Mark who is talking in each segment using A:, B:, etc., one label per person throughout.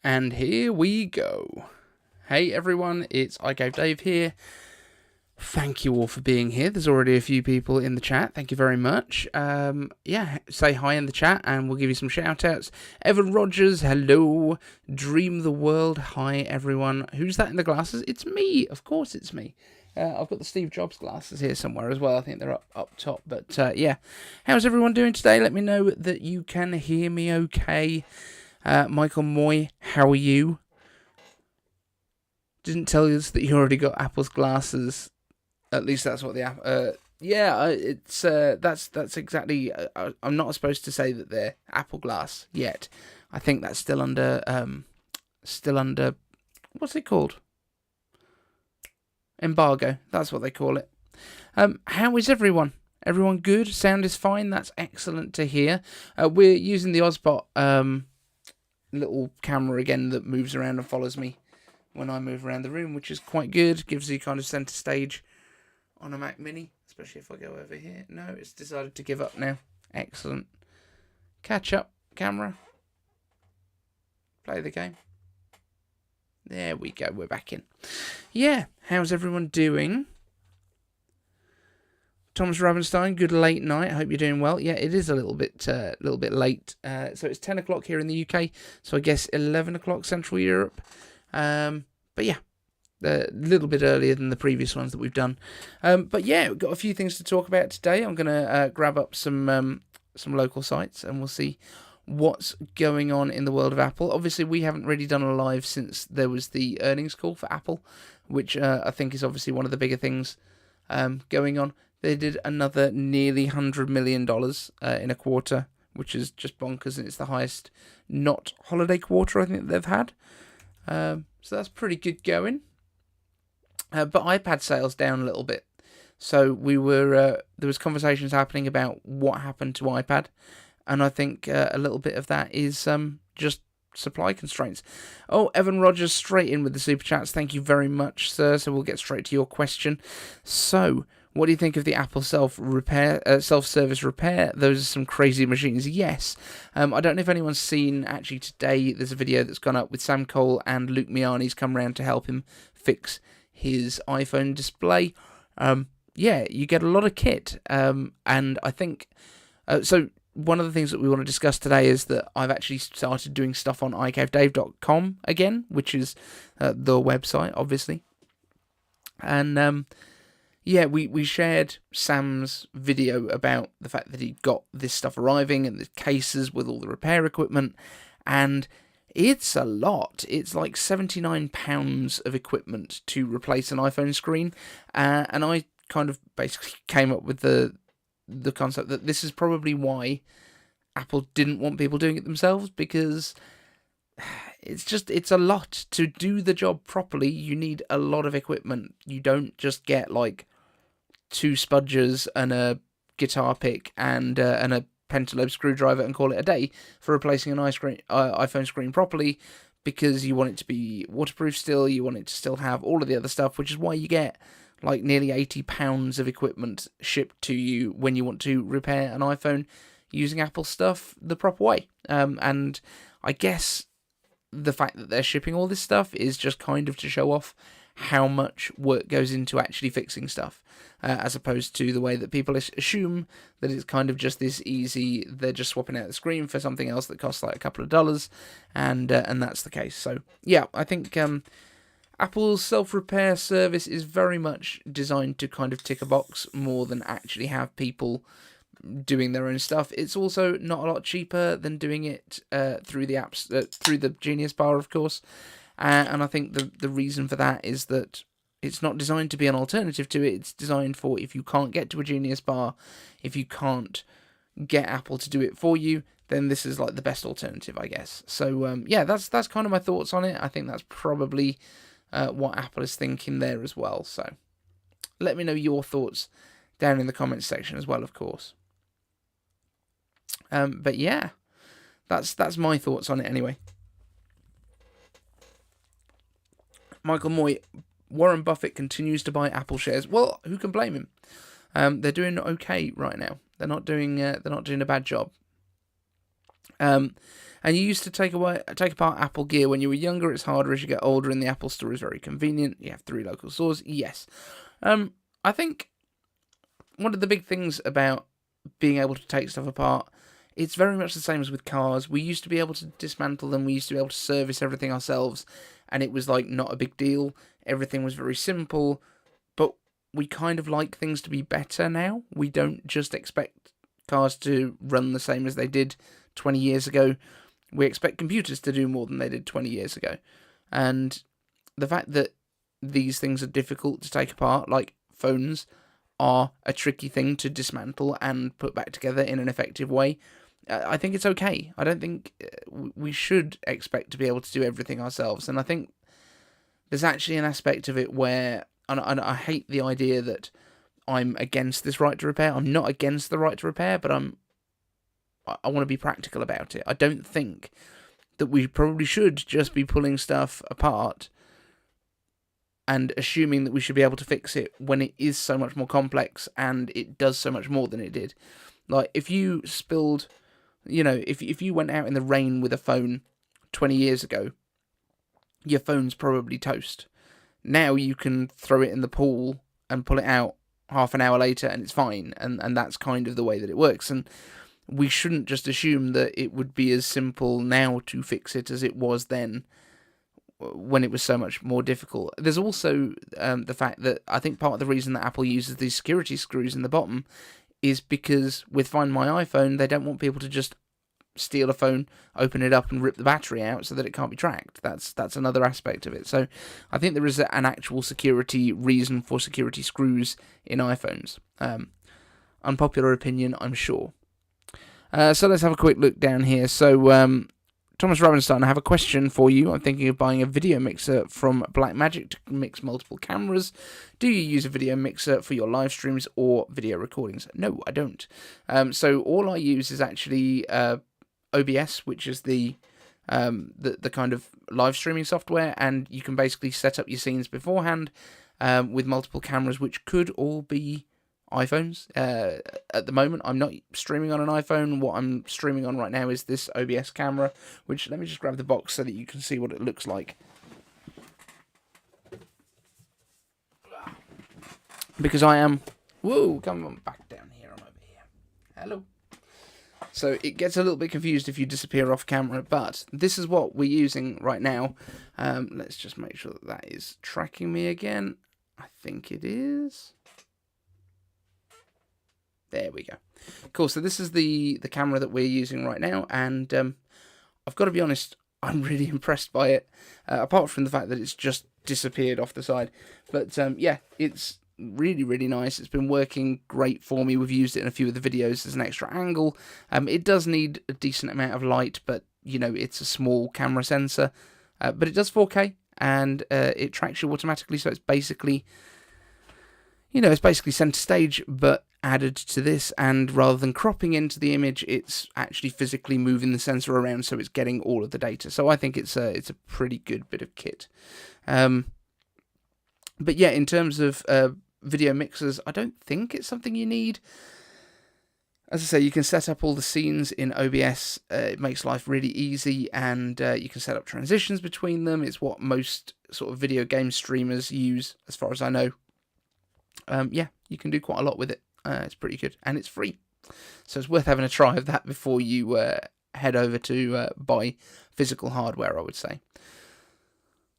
A: And here we go. Hey everyone, it's Dave here. Thank you all for being here. There's already a few people in the chat. Thank you very much. Yeah, say hi in the chat and we'll give you some shout outs. Evan Rogers, hello. Dream the World, hi everyone. Who's that in the glasses? It's me. Of course it's me. I've got the Steve Jobs glasses here somewhere as well. I think they're up top. But yeah, how's everyone doing today? Let me know that you can hear me okay. Michael Moy, how are you? Didn't tell us that you already got Apple's glasses. At least that's what the app. Yeah, it's that's exactly. I'm not supposed to say that they're Apple Glass yet. I think that's still under what's it called? Embargo. That's what they call it. How is everyone? Everyone good? Sound is fine. That's excellent to hear. We're using the Ozbot little camera again that moves around and follows me when I move around the room, which is quite good. Gives you kind of center stage on a Mac Mini, especially if I go over here. No, it's decided to give up now. Excellent. Catch up, camera. Play the game. There we go, we're back in. Yeah, how's everyone doing? Thomas Ravenstein, good late night. I hope you're doing well. Yeah, it is a little bit late. So it's 10 o'clock here in the UK. So I guess 11 o'clock Central Europe. But yeah, a little bit earlier than the previous ones that we've done. But yeah, we've got a few things to talk about today. I'm going to grab up some local sites and we'll see what's going on in the world of Apple. Obviously, we haven't really done a live since there was the earnings call for Apple, which I think is obviously one of the bigger things going on. They did another nearly $100 million in a quarter, which is just bonkers, and it's the highest not holiday quarter I think they've had. So that's pretty good going. But iPad sales down a little bit. So we were there was conversations happening about what happened to iPad, and I think a little bit of that is just supply constraints. Oh, Evan Rogers straight in with the super chats. Thank you very much, sir. So we'll get straight to your question. So, what do you think of the Apple self-service repair? Those are some crazy machines. Yes. I don't know if anyone's seen, actually today, there's a video that's gone up with Sam Cole and Luke Miani's come around to help him fix his iPhone display. Yeah, you get a lot of kit. And I think, so one of the things that we want to discuss today is that I've actually started doing stuff on iCaveDave.com again, which is the website, obviously. And, yeah, we shared Sam's video about the fact that he got this stuff arriving and the cases with all the repair equipment, and it's a lot. It's like £79 of equipment to replace an iPhone screen, and I kind of basically came up with the concept that this is probably why Apple didn't want people doing it themselves, because it's a lot. To do the job properly, you need a lot of equipment. You don't just get like 2 spudgers and a guitar pick and a pentalobe screwdriver and call it a day for replacing an iPhone screen properly, because you want it to be waterproof still, you want it to still have all of the other stuff, which is why you get like nearly £80 of equipment shipped to you when you want to repair an iPhone using Apple stuff the proper way. And I guess the fact that they're shipping all this stuff is just kind of to show off how much work goes into actually fixing stuff, as opposed to the way that people assume that it's kind of just this easy, they're just swapping out the screen for something else that costs like a couple of dollars, and that's the case. So yeah, I think Apple's self-repair service is very much designed to kind of tick a box more than actually have people doing their own stuff. It's also not a lot cheaper than doing it through the apps, through the Genius Bar, of course. And I think the reason for that is that it's not designed to be an alternative to it. It's designed for if you can't get to a Genius Bar, if you can't get Apple to do it for you, then this is like the best alternative, I guess. So yeah, that's kind of my thoughts on it. I think that's probably what Apple is thinking there as well. So let me know your thoughts down in the comments section as well, of course. But yeah, that's my thoughts on it anyway. Michael Moy, Warren Buffett continues to buy Apple shares. Well, who can blame him? They're doing okay right now. They're not doing a bad job. And you used to take apart Apple gear when you were younger. It's harder as you get older, and the Apple Store is very convenient. You have 3 local stores. Yes. I think one of the big things about being able to take stuff apart, it's very much the same as with cars. We used to be able to dismantle them. We used to be able to service everything ourselves, and it was like not a big deal. Everything was very simple, but we kind of like things to be better now. We don't just expect cars to run the same as they did 20 years ago. We expect computers to do more than they did 20 years ago. And the fact that these things are difficult to take apart, like phones, are a tricky thing to dismantle and put back together in an effective way, I think it's okay. I don't think we should expect to be able to do everything ourselves. And I think there's actually an aspect of it where, and I hate the idea that I'm against this right to repair. I'm not against the right to repair, but I want to be practical about it. I don't think that we probably should just be pulling stuff apart and assuming that we should be able to fix it when it is so much more complex and it does so much more than it did. Like, if you spilled, if you went out in the rain with a phone 20 years ago, your phone's probably toast. Now you can throw it in the pool and pull it out half an hour later and it's fine. And that's kind of the way that it works. And we shouldn't just assume that it would be as simple now to fix it as it was then, when it was so much more difficult. There's also the fact that I think part of the reason that Apple uses these security screws in the bottom is because with Find My iPhone, they don't want people to just steal a phone, open it up and rip the battery out so that it can't be tracked. That's another aspect of it. So I think there is an actual security reason for security screws in iPhones. Unpopular opinion, I'm sure. So let's have a quick look down here. So Thomas Ravenstein, I have a question for you. I'm thinking of buying a video mixer from Blackmagic to mix multiple cameras. Do you use a video mixer for your live streams or video recordings? No, I don't. So all I use is actually OBS, which is the kind of live streaming software, and you can basically set up your scenes beforehand with multiple cameras, which could all be iPhones. At the moment, I'm not streaming on an iPhone. What I'm streaming on right now is this OBS camera, which, let me just grab the box so that you can see what it looks like. Because I am... Whoa, come on back down here. I'm over here. Hello. So it gets a little bit confused if you disappear off camera, but this is what we're using right now. Let's just make sure that that is tracking me again. I think it is. There we go. Cool, so this is the camera that we're using right now, and I've got to be honest, I'm really impressed by it, apart from the fact that it's just disappeared off the side. But yeah, it's really, really nice. It's been working great for me. We've used it in a few of the videos as an extra angle. It does need a decent amount of light, but, it's a small camera sensor. But it does 4K, and it tracks you automatically, so it's basically... it's basically center stage, but added to this, and rather than cropping into the image, it's actually physically moving the sensor around, so it's getting all of the data. So I think it's a pretty good bit of kit. But yeah, in terms of video mixers, I don't think it's something you need. As I say, you can set up all the scenes in OBS. It makes life really easy, and you can set up transitions between them. It's what most sort of video game streamers use, as far as I know. Yeah, you can do quite a lot with it. It's pretty good, and it's free. So it's worth having a try of that before you head over to buy physical hardware, I would say.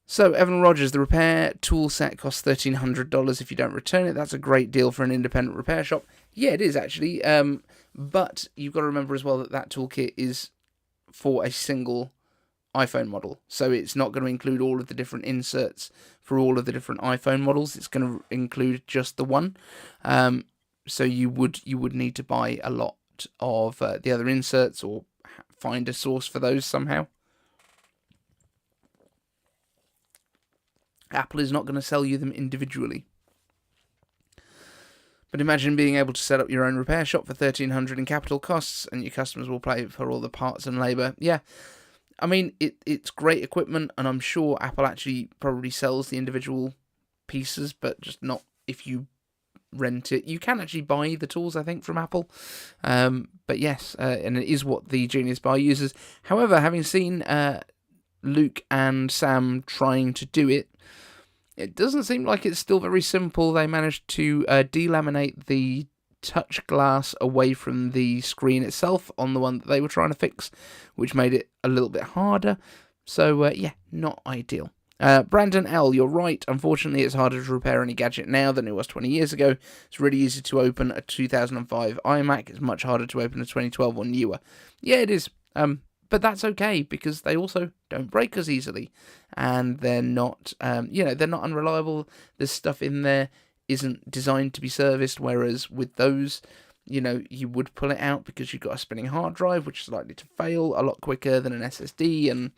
A: So, Evan Rogers, the repair tool set costs $1,300 if you don't return it. That's a great deal for an independent repair shop. Yeah, it is actually. But you've got to remember as well that that toolkit is for a single iPhone model. So it's not going to include all of the different inserts for all of the different iPhone models. It's going to include just the one. So you would need to buy a lot of the other inserts, or find a source for those somehow. Apple is not going to sell you them individually. But imagine being able to set up your own repair shop for $1,300 in capital costs, and your customers will pay for all the parts and labour. Yeah, I mean, it's great equipment, and I'm sure Apple actually probably sells the individual pieces, but just not if you rent it. You can actually buy the tools, I think, from Apple. But yes, and it is what the Genius Bar uses. However, having seen Luke and Sam trying to do it, it doesn't seem like it's still very simple. They managed to delaminate the touch glass away from the screen itself on the one that they were trying to fix, which made it a little bit harder. So, yeah, not ideal. Brandon L., you're right. Unfortunately, it's harder to repair any gadget now than it was 20 years ago. It's really easy to open a 2005 iMac. It's much harder to open a 2012 or newer. Yeah, it is. But that's okay, because they also don't break as easily. And they're not, they're not unreliable. There's stuff in there isn't designed to be serviced, whereas with those, you would pull it out because you've got a spinning hard drive, which is likely to fail a lot quicker than an SSD, and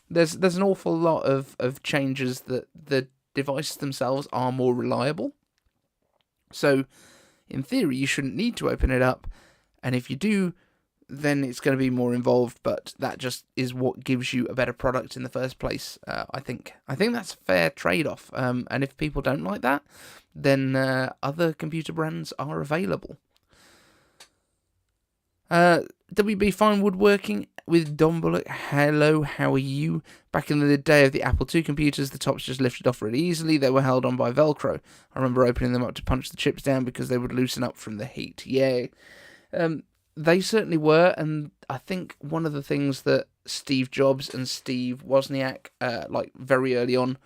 A: there's an awful lot of changes that the devices themselves are more reliable. So, in theory, you shouldn't need to open it up, and if you do, then it's going to be more involved, but that just is what gives you a better product in the first place. I think that's a fair trade-off, and if people don't like that, then other computer brands are available. WB Fine Woodworking with Don Bullock. Hello, how are you? Back in the day of the Apple II computers, the tops just lifted off really easily. They were held on by Velcro. I remember opening them up to punch the chips down because they would loosen up from the heat. Yeah, they certainly were, and I think one of the things that Steve Jobs and Steve Wozniak, very early on,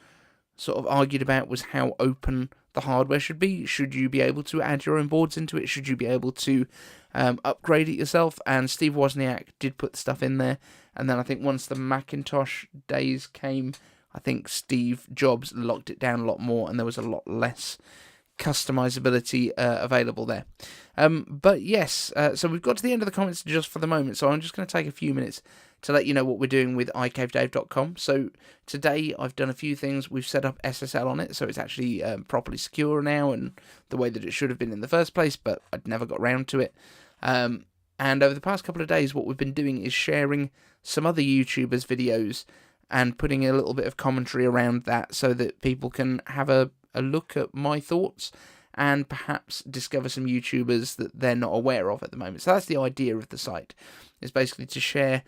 A: sort of argued about was how open the hardware should be. Should you be able to add your own boards into it? Should you be able to upgrade it yourself? And Steve Wozniak did put stuff in there, and then I think once the Macintosh days came, I think Steve Jobs locked it down a lot more, and there was a lot less customizability available there. But yes, so we've got to the end of the comments just for the moment, so I'm just going to take a few minutes to let you know what we're doing with iCaveDave.com. So today I've done a few things. We've set up SSL on it, so it's actually properly secure now, and the way that it should have been in the first place, but I'd never got round to it. And over the past couple of days, what we've been doing is sharing some other YouTubers' videos and putting a little bit of commentary around that so that people can have a look at my thoughts and perhaps discover some YouTubers that they're not aware of at the moment. So that's the idea of the site, is basically to share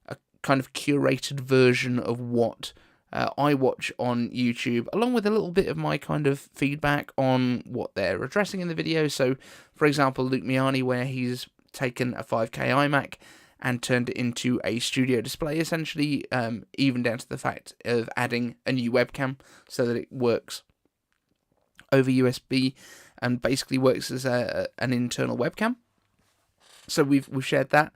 A: a kind of curated version of what I watch on YouTube, along with a little bit of my kind of feedback on what they're addressing in the video. So, for example, Luke Miani, where he's taken a 5K iMac and turned it into a studio display, essentially, even down to the fact of adding a new webcam so that it works over USB and basically works as an internal webcam. So we've shared that.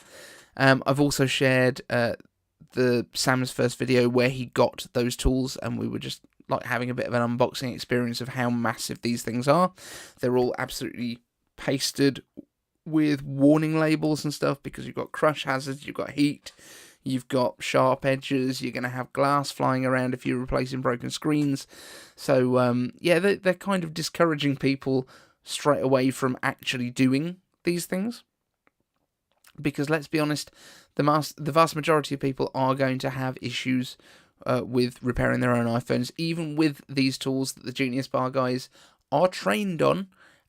A: I've also shared the Sam's first video where he got those tools, and we were just like having a bit of an unboxing experience of how massive these things are. They're all absolutely pasted with warning labels and stuff because you've got crush hazards, you've got heat, you've got sharp edges, you're going to have glass flying around if you're replacing broken screens. So, they're kind of discouraging people straight away from actually doing these things. Because let's be honest, the vast majority of people are going to have issues with repairing their own iPhones, even with these tools that the Genius Bar guys are trained on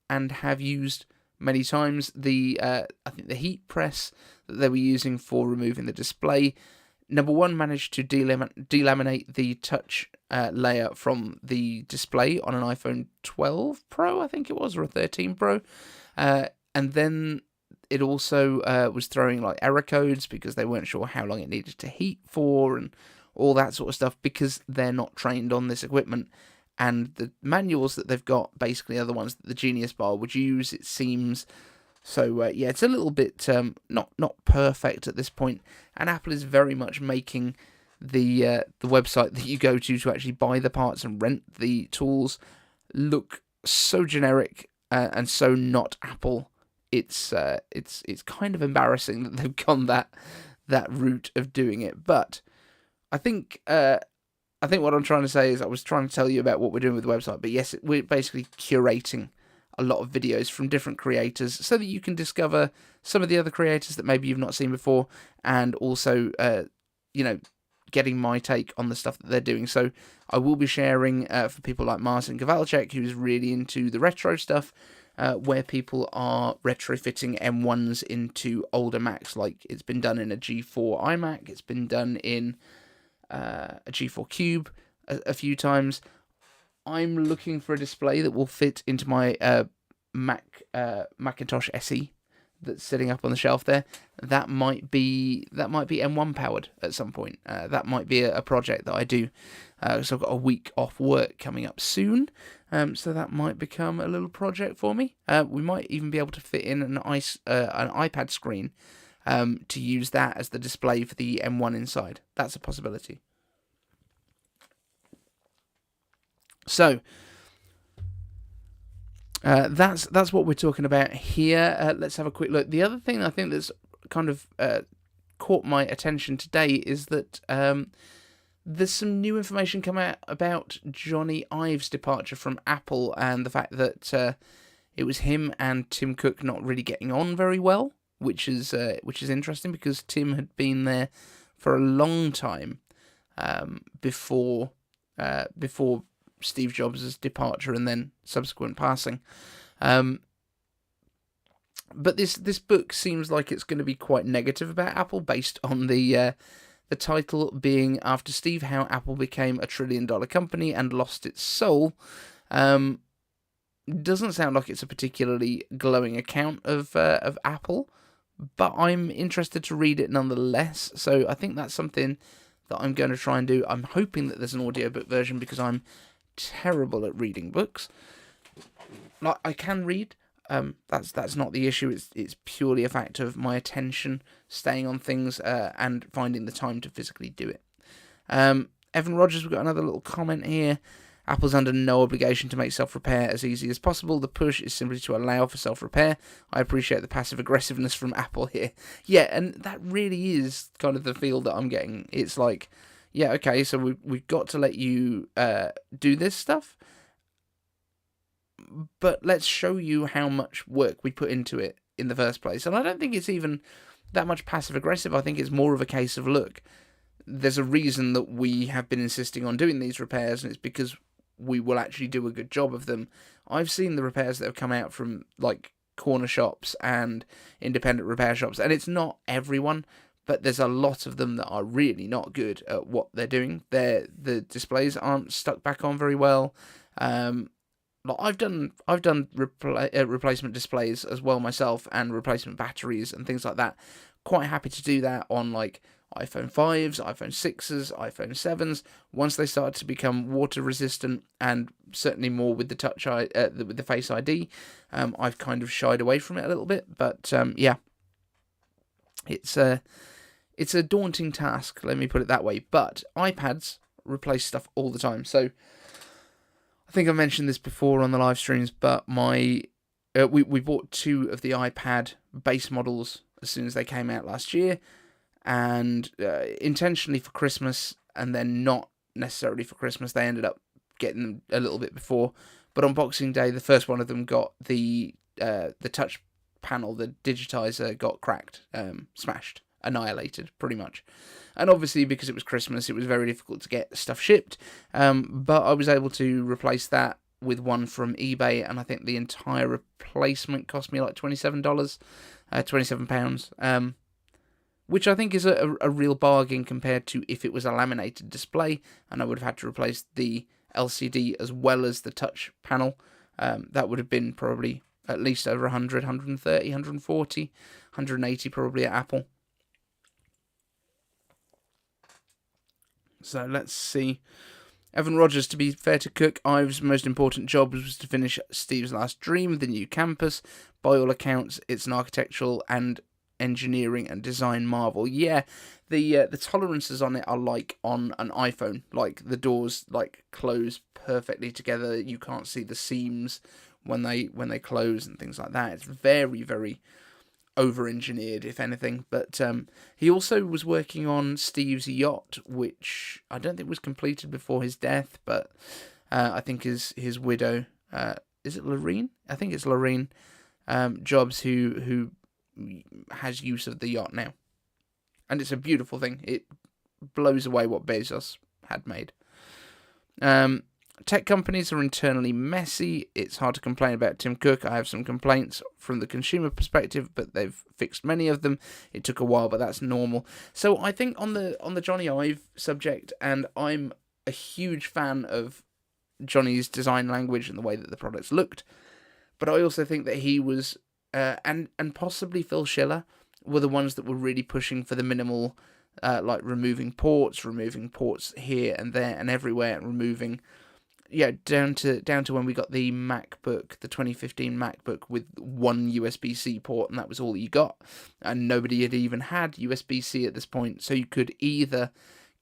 A: and have used many times. I think the heat press that they were using for removing the display, number one, managed to delaminate the touch layer from the display on an iPhone 12 Pro, I think it was, or a 13 Pro, and then it also was throwing like error codes because they weren't sure how long it needed to heat for and all that sort of stuff because they're not trained on this equipment. And the manuals that they've got basically are the ones that the Genius Bar would use, it seems. So, it's a little bit not perfect at this point. And Apple is very much making the website that you go to actually buy the parts and rent the tools look so generic and so not Apple. It's kind of embarrassing that they've gone that route of doing it. But I think what I'm trying to say is I was trying to tell you about what we're doing with the website, but yes, we're basically curating a lot of videos from different creators so that you can discover some of the other creators that maybe you've not seen before, and also, getting my take on the stuff that they're doing. So I will be sharing for people like Martin Kowalczyk, who's really into the retro stuff, where people are retrofitting M1s into older Macs, like it's been done in a G4 iMac, it's been done in a G4 Cube a few times. I'm looking for a display that will fit into my Macintosh SE that's sitting up on the shelf there. That might be M1 powered at some point. That might be a project that I do. So I've got a week off work coming up soon. So that might become a little project for me. We might even be able to fit in an iPad screen to use that as the display for the M1 inside. That's a possibility. So that's what we're talking about here. Let's have a quick look. The other thing I think that's kind of caught my attention today is that there's some new information come out about Jony Ive's departure from Apple, and the fact that it was him and Tim Cook not really getting on very well, which is interesting because Tim had been there for a long time before Steve Jobs' departure and then subsequent passing. But this book seems like it's going to be quite negative about Apple, based on the title being "After Steve: How Apple Became a $1 trillion Company and Lost Its Soul." Doesn't sound like it's a particularly glowing account of Apple, but I'm interested to read it nonetheless. So I think that's something that I'm going to try and do. I'm hoping that there's an audiobook version because I'm terrible at reading books. Like, I can read. That's not the issue. It's purely a fact of my attention staying on things and finding the time to physically do it. Evan Rogers, we've got another little comment here. Apple's under no obligation to make self-repair as easy as possible. The push is simply to allow for self-repair. I appreciate the passive aggressiveness from Apple here. Yeah, and that really is kind of the feel that I'm getting. It's like, yeah, okay, so we've got to let you do this stuff, but let's show you how much work we put into it in the first place. And I don't think it's even that much passive-aggressive. I think it's more of a case of, look, there's a reason that we have been insisting on doing these repairs, and it's because we will actually do a good job of them. I've seen the repairs that have come out from, like, corner shops and independent repair shops, and it's not everyone, but there's a lot of them that are really not good at what they're doing. The displays aren't stuck back on very well. I've done replacement displays as well myself, and replacement batteries and things like that. Quite happy to do that on like iPhone 5s, iPhone 6s, iPhone 7s. Once they start to become water resistant, and certainly more with the with the Face ID, I've kind of shied away from it a little bit. But yeah, it's a daunting task, let me put it that way. But iPads replace stuff all the time. So I think I mentioned this before on the live streams, but we bought 2 of the iPad base models as soon as they came out last year, and intentionally for Christmas, and then not necessarily for Christmas. They ended up getting them a little bit before. But on Boxing Day, the first one of them got the touch panel, the digitizer, got cracked, smashed, annihilated, pretty much. And obviously, because it was Christmas, it was very difficult to get stuff shipped. But I was able to replace that with one from eBay, and I think the entire replacement cost me like £27, £27, which I think is a real bargain compared to if it was a laminated display, and I would have had to replace the LCD as well as the touch panel. That would have been probably at least over 100, 130, 140, 180 probably at Apple. So let's see. Evan Rogers, to be fair to Cook, Ive's most important job was to finish Steve's last dream, the new campus. By all accounts, it's an architectural and engineering and design marvel. Yeah, the tolerances on it are like on an iPhone. Like, the doors like close perfectly together. You can't see the seams when they close and things like that. It's very, very over-engineered, if anything. But he also was working on Steve's yacht, which I don't think was completed before his death, but I think his widow, is it Lorene? I think it's Lorene Jobs who has use of the yacht now. And it's a beautiful thing. It blows away what Bezos had made. Tech companies are internally messy. It's hard to complain about Tim Cook. I have some complaints from the consumer perspective, but they've fixed many of them. It took a while, but that's normal. So I think on the Jony Ive subject, and I'm a huge fan of Jony's design language and the way that the products looked, but I also think that he was and possibly Phil Schiller were the ones that were really pushing for the minimal, like removing ports here and there and everywhere, and removing, down to when we got the MacBook, the 2015 MacBook with one USB-C port, and that was all you got, and nobody had even had USB-C at this point, so you could either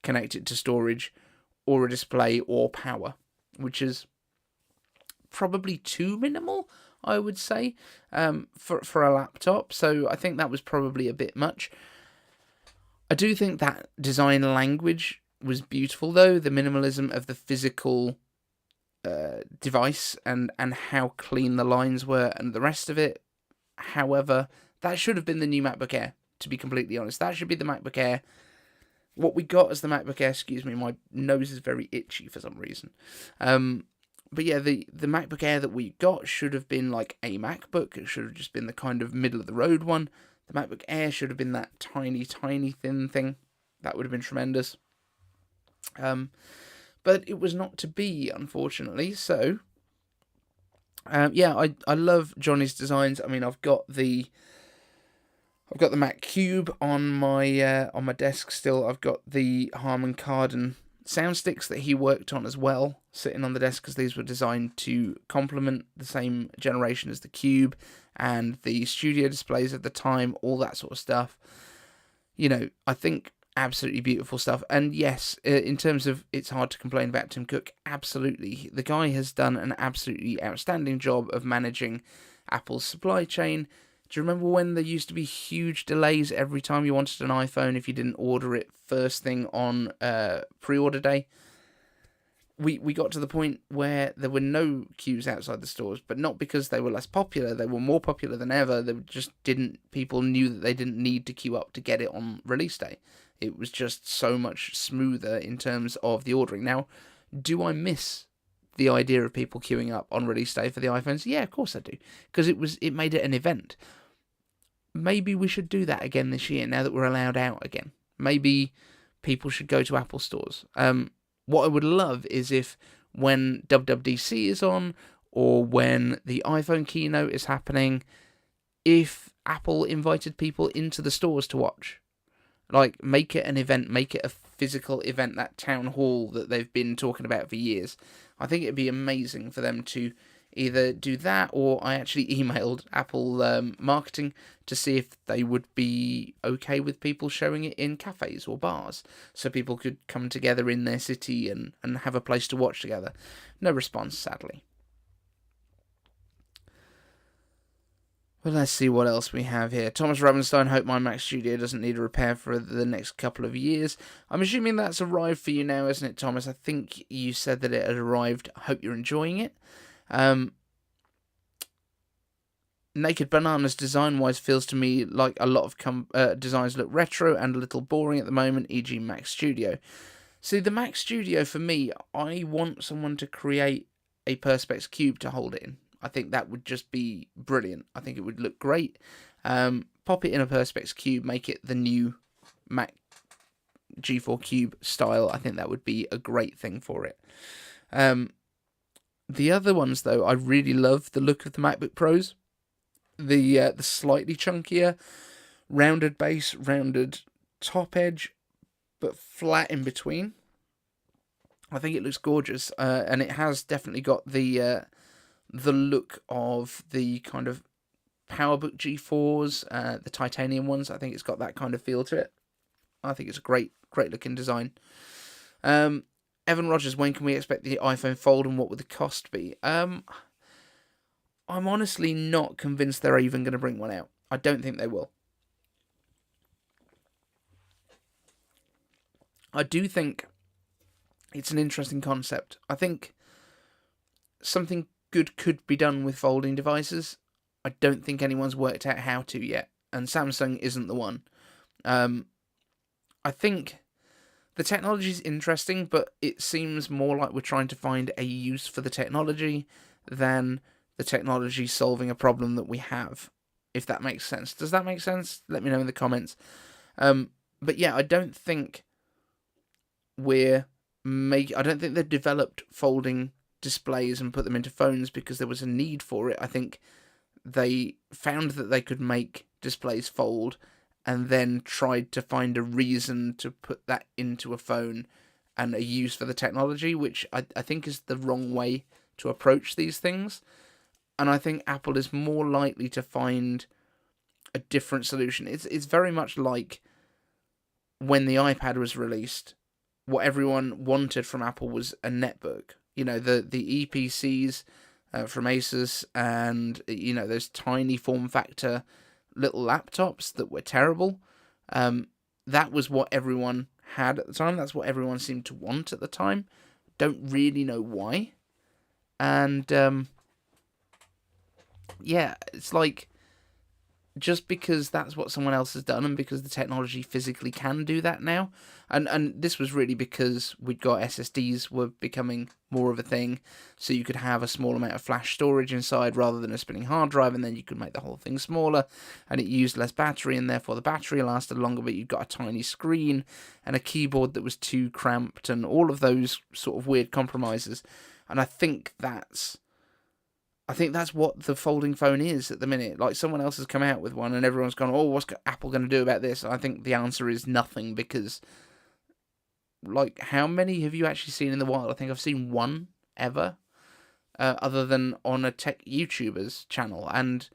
A: connect it to storage or a display or power, which is probably too minimal, I would say, for a laptop. So I think that was probably a bit much. I do think that design language was beautiful, though, the minimalism of the physical device and how clean the lines were and the rest of it. However, that should have been the new MacBook Air, to be completely honest. That should be the MacBook Air. What we got as the MacBook Air, excuse me, my nose is very itchy for some reason. But yeah, the MacBook Air that we got should have been like a MacBook. It should have just been the kind of middle-of-the-road one. The MacBook Air should have been that tiny, tiny, thin thing. That would have been tremendous. But it was not to be, unfortunately. So, I love Jony's designs. I mean, I've got the Mac Cube on my desk still. I've got the Harman Kardon sound sticks that he worked on as well, sitting on the desk, because these were designed to complement the same generation as the Cube and the studio displays at the time, all that sort of stuff. I think absolutely beautiful stuff. And yes, in terms of it's hard to complain about Tim Cook, absolutely. The guy has done an absolutely outstanding job of managing Apple's supply chain. Do you remember when there used to be huge delays every time you wanted an iPhone if you didn't order it first thing on pre-order day? We got to the point where there were no queues outside the stores, but not because they were less popular. They were more popular than ever. People knew that they didn't need to queue up to get it on release day. It was just so much smoother in terms of the ordering. Now, do I miss the idea of people queuing up on release day for the iPhones? Yeah, of course I do, because it made it an event. Maybe we should do that again this year, now that we're allowed out again. Maybe people should go to Apple stores. What I would love is if, when WWDC is on, or when the iPhone keynote is happening, if Apple invited people into the stores to watch. Like, make it an event, make it a physical event, that town hall that they've been talking about for years. I think it'd be amazing for them to either do that, or I actually emailed Apple marketing to see if they would be okay with people showing it in cafes or bars, so people could come together in their city and have a place to watch together. No response, sadly. But let's see what else we have here. Thomas Ravenstein, hope my Mac Studio doesn't need a repair for the next couple of years. I'm assuming that's arrived for you now, isn't it, Thomas? I think you said that it had arrived. I hope you're enjoying it. Naked Bananas, design-wise, feels to me like a lot of designs look retro and a little boring at the moment, e.g. Mac Studio. See, the Mac Studio, for me, I want someone to create a Perspex Cube to hold it in. I think that would just be brilliant. I think it would look great. Pop it in a Perspex Cube, make it the new Mac G4 Cube style. I think that would be a great thing for it. The other ones, though, I really love the look of the MacBook Pros. The slightly chunkier, rounded base, rounded top edge, but flat in between. I think it looks gorgeous, and it has definitely got the look of the kind of PowerBook G4s, the titanium ones. I think it's got that kind of feel to it. I think it's a great looking design. Evan Rogers, when can we expect the iPhone Fold and what would the cost be? I'm honestly not convinced they're even going to bring one out. I don't think they will. I do think it's an interesting concept. I think something good could be done with folding devices. I don't think anyone's worked out how to yet, and Samsung isn't the one. I think the technology is interesting, but it seems more like we're trying to find a use for the technology than the technology solving a problem that we have, if that makes sense. Does that make sense? Let me know in the comments. But yeah, I don't think they've developed folding displays and put them into phones because there was a need for it. I think they found that they could make displays fold and then tried to find a reason to put that into a phone and a use for the technology, which I think is the wrong way to approach these things. And I think Apple is more likely to find a different solution. It's very much like when the iPad was released, what everyone wanted from Apple was a netbook. You know, the EPCs from Asus and, you know, those tiny form factor little laptops that were terrible. That was what everyone had at the time. That's what everyone seemed to want at the time. Don't really know why. And yeah, it's like, just because that's what someone else has done and because the technology physically can do that now. And this was really because we'd got SSDs were becoming more of a thing, so you could have a small amount of flash storage inside rather than a spinning hard drive, and then you could make the whole thing smaller, and it used less battery, and therefore the battery lasted longer, but you've got a tiny screen and a keyboard that was too cramped and all of those sort of weird compromises. And I think that's what the folding phone is at the minute. Like, someone else has come out with one and everyone's gone, oh, what's Apple going to do about this? And I think the answer is nothing, because, like, how many have you actually seen in the wild? I think I've seen one ever, other than on a tech YouTuber's channel. And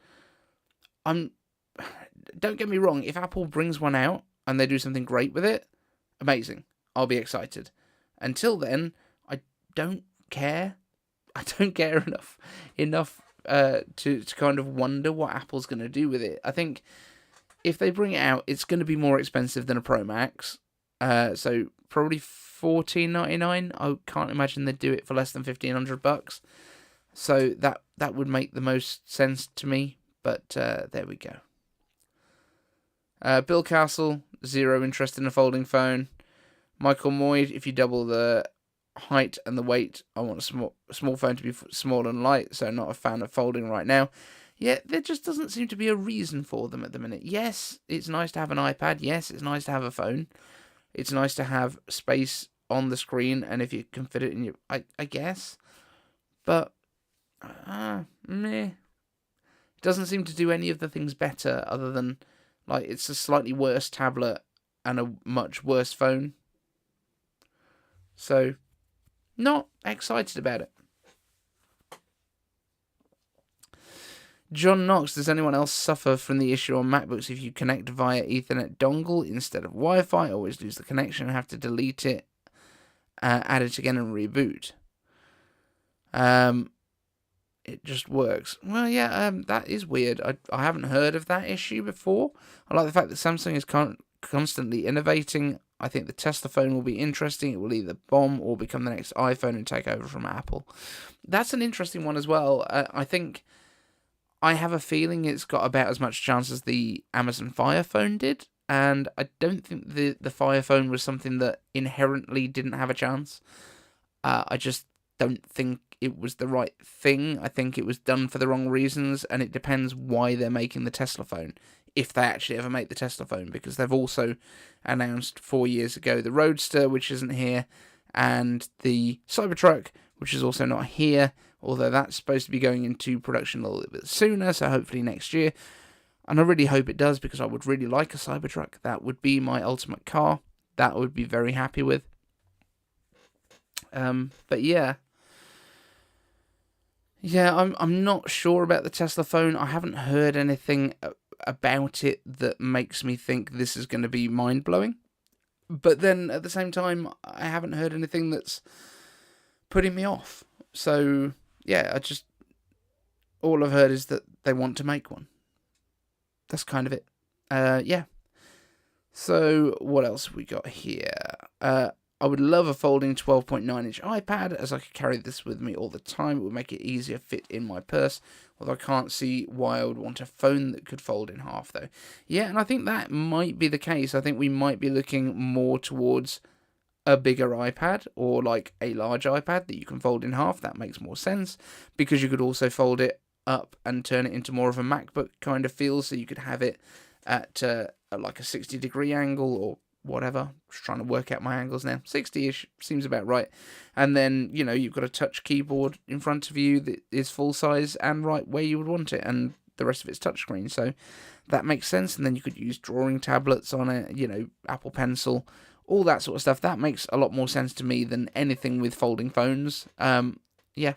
A: don't get me wrong, if Apple brings one out and they do something great with it, amazing. I'll be excited. Until then, I don't care. I don't care enough to kind of wonder what Apple's going to do with it. I think if they bring it out, it's going to be more expensive than a Pro Max. So probably $14.99. I can't imagine they'd do it for less than $1,500. So that would make the most sense to me. But there we go. Bill Castle, zero interest in a folding phone. Michael Moyd, if you double the height and the weight, I want a small phone to be small and light, so not a fan of folding right now. Yeah, there just doesn't seem to be a reason for them at the minute. Yes, it's nice to have an iPad. Yes, it's nice to have a phone. It's nice to have space on the screen, and if you can fit it in your, I guess. But, meh. It doesn't seem to do any of the things better, other than, like, it's a slightly worse tablet and a much worse phone. So, not excited about it. John Knox, does anyone else suffer from the issue on MacBooks if you connect via Ethernet dongle instead of Wi-Fi? Always lose the connection and have to delete it, add it again and reboot. It just works. Well, yeah, that is weird. I haven't heard of that issue before. I like the fact that Samsung is constantly innovating. I think the Tesla phone will be interesting. It will either bomb or become the next iPhone and take over from Apple. That's an interesting one as well. I have a feeling it's got about as much chance as the Amazon Fire phone did. And I don't think the Fire phone was something that inherently didn't have a chance. I just don't think it was the right thing. I think it was done for the wrong reasons. And it depends why they're making the Tesla phone, if they actually ever make the Tesla phone, because they've also announced 4 years ago the Roadster, which isn't here, and the Cybertruck, which is also not here, although that's supposed to be going into production a little bit sooner, so hopefully next year. And I really hope it does, because I would really like a Cybertruck. That would be my ultimate car. That I would be very happy with. But yeah. Yeah, I'm not sure about the Tesla phone. I haven't heard anything about it that makes me think this is going to be mind-blowing. But then, at the same time, I haven't heard anything that's putting me off. So, yeah, all I've heard is that they want to make one. That's kind of it. Yeah. So, what else have we got here? I would love a folding 12.9-inch iPad, as I could carry this with me all the time. It would make it easier to fit in my purse, although I can't see why I would want a phone that could fold in half, though. Yeah, and I think that might be the case. I think we might be looking more towards a bigger iPad or like a large iPad that you can fold in half. That makes more sense, because you could also fold it up and turn it into more of a MacBook kind of feel, so you could have it at like a 60-degree angle or whatever. Just trying to work out my angles now. 60-ish seems about right. And then, you've got a touch keyboard in front of you that is full size and right where you would want it, and the rest of it's touchscreen, so that makes sense. And then you could use drawing tablets on it, Apple Pencil, all that sort of stuff. That makes a lot more sense to me than anything with folding phones. Yeah,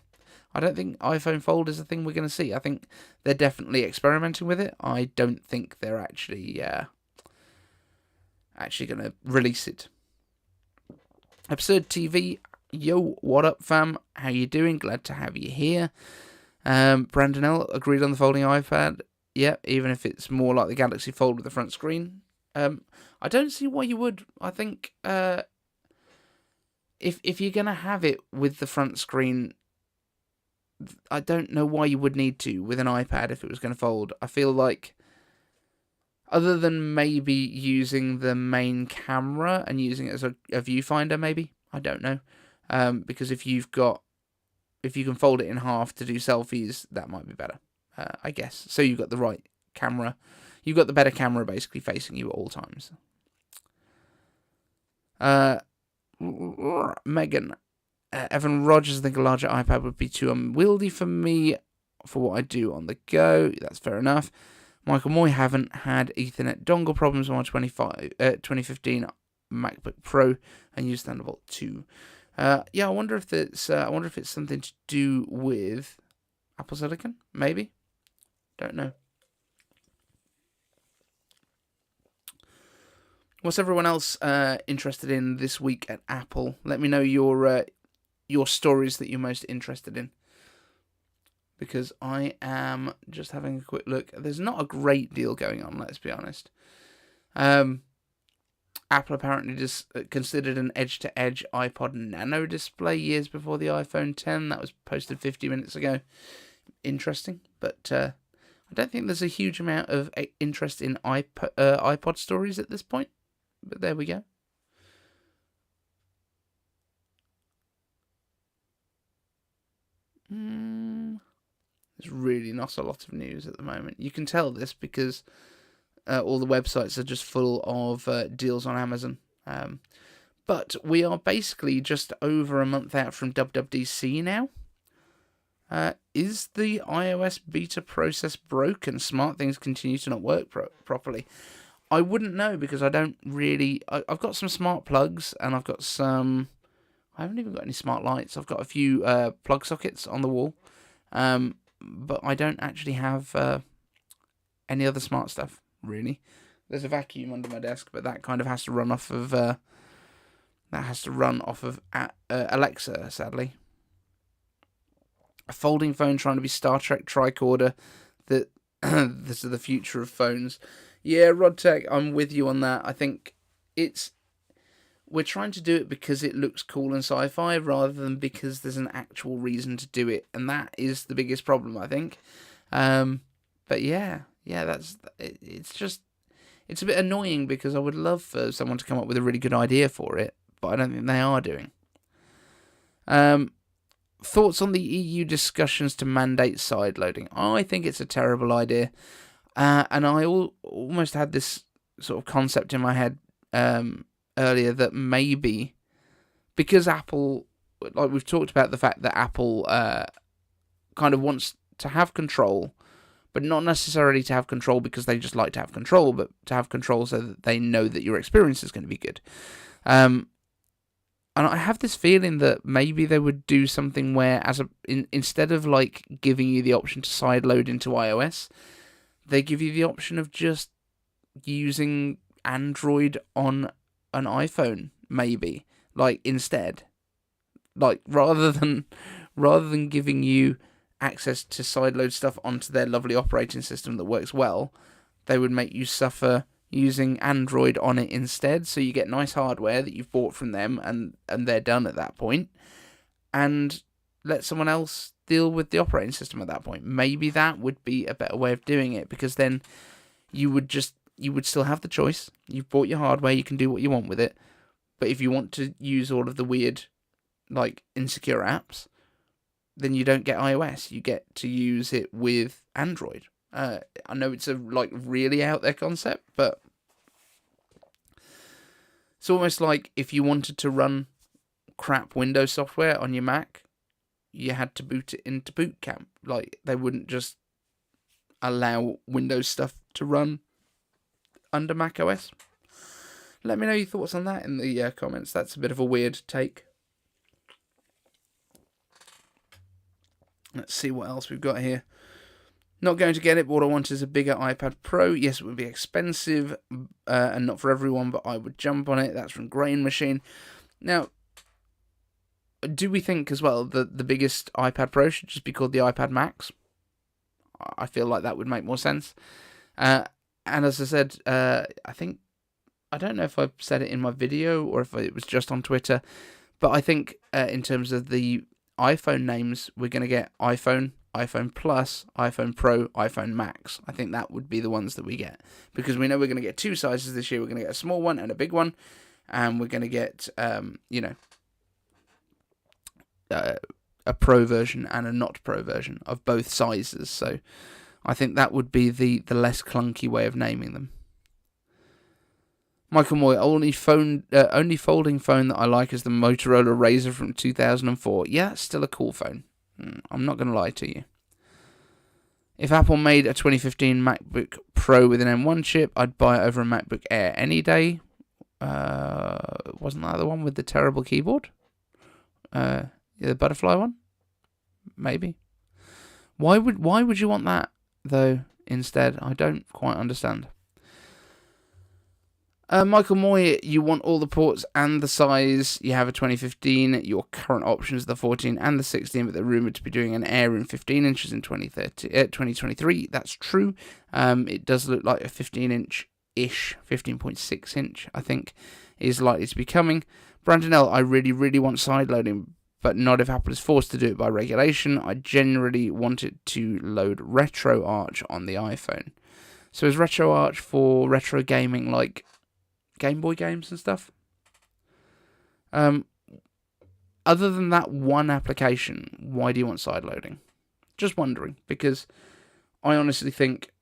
A: I don't think iPhone Fold is a thing we're going to see. I think they're definitely experimenting with it. I don't think they're actually going to release it. Absurd TV, yo, what up, fam? How you doing? Glad to have you here. Brandon L agreed on the folding iPad. Yeah, even if it's more like the Galaxy Fold with the front screen. I don't see why you would. I think if you're going to have it with the front screen, I don't know why you would need to with an iPad if it was going to fold. I feel like, other than maybe using the main camera and using it as a viewfinder, maybe. I don't know. Because if you can fold it in half to do selfies, that might be better, I guess. So you've got the right camera. You've got the better camera basically facing you at all times. Megan. Evan Rogers, I think a larger iPad would be too unwieldy for me for what I do on the go. That's fair enough. Michael Moy, haven't had Ethernet dongle problems on my 2015 MacBook Pro and use Thunderbolt 2. Yeah, I wonder if it's something to do with Apple Silicon. Maybe. Don't know. What's everyone else interested in this week at Apple? Let me know your stories that you're most interested in, because I am just having a quick look. There's not a great deal going on, let's be honest. Apple apparently just considered an edge-to-edge iPod Nano display years before the iPhone 10. That was posted 50 minutes ago. Interesting, but I don't think there's a huge amount of interest in iPod stories at this point. But there we go. There's really not a lot of news at the moment. You can tell this because all the websites are just full of deals on Amazon. But we are basically just over a month out from WWDC now. Is the iOS beta process broken? Smart things continue to not work properly. I wouldn't know, because I don't really... I've got some smart plugs, and I've got some... I haven't even got any smart lights. I've got a few plug sockets on the wall. But I don't actually have any other smart stuff, really. There's a vacuum under my desk, but that kind of has to run off of... Alexa, sadly. A folding phone trying to be Star Trek tricorder. This is the future of phones. Yeah, RodTech, I'm with you on that. I think we're trying to do it because it looks cool and sci-fi, rather than because there's an actual reason to do it, and that is the biggest problem, I think. But yeah, it's a bit annoying, because I would love for someone to come up with a really good idea for it, but I don't think they are doing. Thoughts on the EU discussions to mandate sideloading? I think it's a terrible idea. And I almost had this sort of concept in my head earlier, that maybe, because Apple, like we've talked about the fact that Apple kind of wants to have control, but not necessarily to have control because they just like to have control, but to have control so that they know that your experience is going to be good. And I have this feeling that maybe they would do something where, instead of like giving you the option to sideload into iOS, they give you the option of just using Android on an iPhone, maybe, like, instead. Like, rather than giving you access to sideload stuff onto their lovely operating system that works well, they would make you suffer using Android on it instead, so you get nice hardware that you've bought from them, and they're done at that point, and let someone else deal with the operating system at that point. Maybe that would be a better way of doing it, because then you would still have the choice. You've bought your hardware, you can do what you want with it, But if you want to use all of the weird, like, insecure apps, then you don't get iOS. You get to use it with Android. I know it's a, like, really out there concept, but it's almost like if you wanted to run crap Windows software on your Mac, you had to boot it into Boot Camp. Like, they wouldn't just allow Windows stuff to run under Mac OS. Let me know your thoughts on that in the comments. That's a bit of a weird take. Let's see what else we've got here. Not going to get it, but what I want is a bigger iPad Pro. Yes, it would be expensive and not for everyone, but I would jump on it. That's from Grain Machine. Now, do we think as well that the biggest iPad Pro should just be called the iPad Max? I feel like that would make more sense. And as I said, I don't know if I said it in my video or if it was just on Twitter, but I think in terms of the iPhone names, we're going to get iPhone, iPhone Plus, iPhone Pro, iPhone Max. I think that would be the ones that we get, because we know we're going to get two sizes this year. We're going to get a small one and a big one, and we're going to get, a Pro version and a not Pro version of both sizes. So I think that would be the less clunky way of naming them. Michael Moy, only folding phone that I like is the Motorola Razr from 2004. Yeah, it's still a cool phone. I'm not going to lie to you. If Apple made a 2015 MacBook Pro with an M1 chip, I'd buy it over a MacBook Air any day. Wasn't that the one with the terrible keyboard? The butterfly one? Maybe. Why would you want that, though, instead? I don't quite understand. Michael Moy, you want all the ports and the size. You have a 2015. Your current options are the 14 and the 16, but they're rumoured to be doing an Air in 15 inches in 2023. That's true. It does look like a 15-inch-ish, 15.6 inch, I think, is likely to be coming. Brandon L, I really, really want sideloading, but not if Apple is forced to do it by regulation. I generally want it to load RetroArch on the iPhone. So is RetroArch for retro gaming, like Game Boy games and stuff? Other than that one application, why do you want sideloading? Just wondering, because I honestly think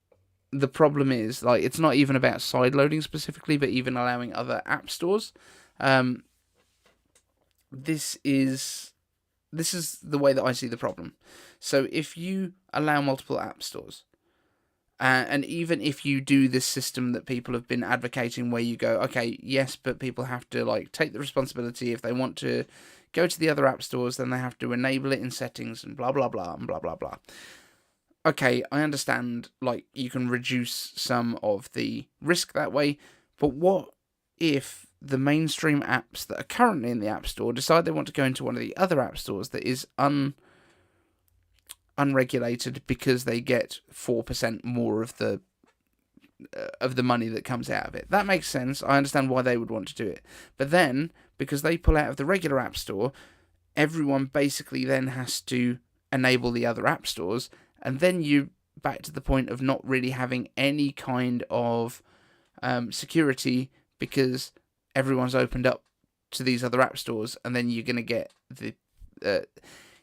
A: the problem is, like, it's not even about sideloading specifically, but even allowing other app stores. This is the way that I see the problem. So if you allow multiple app stores, and even if you do this system that people have been advocating where you go, okay, yes, but people have to, like, take the responsibility. If they want to go to the other app stores, then they have to enable it in settings and blah, blah, blah, and blah, blah, blah. Okay, I understand, like, you can reduce some of the risk that way, but what if the mainstream apps that are currently in the App Store decide they want to go into one of the other app stores that is unregulated because they get 4% more of the money that comes out of it? That makes sense. I understand why they would want to do it. But then, because they pull out of the regular app store, everyone basically then has to enable the other app stores, and then you back to the point of not really having any kind of security, because everyone's opened up to these other app stores, and then you're going to get the...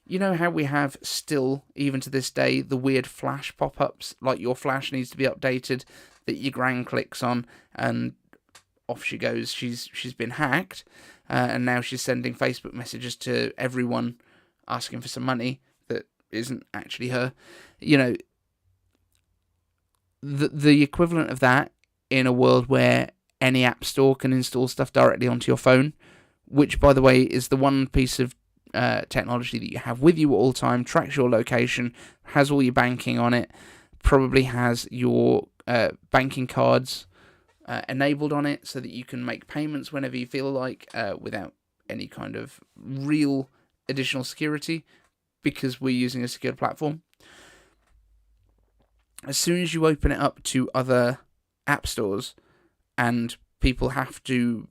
A: you know how we have still, even to this day, the weird flash pop-ups, like your flash needs to be updated, that your gran clicks on, and off she goes. She's been hacked, and now she's sending Facebook messages to everyone asking for some money that isn't actually her. You know, the equivalent of that in a world where any app store can install stuff directly onto your phone, which, by the way, is the one piece of technology that you have with you all the time, tracks your location, has all your banking on it, probably has your banking cards enabled on it so that you can make payments whenever you feel like, without any kind of real additional security, because we're using a secure platform. As soon as you open it up to other app stores and people have to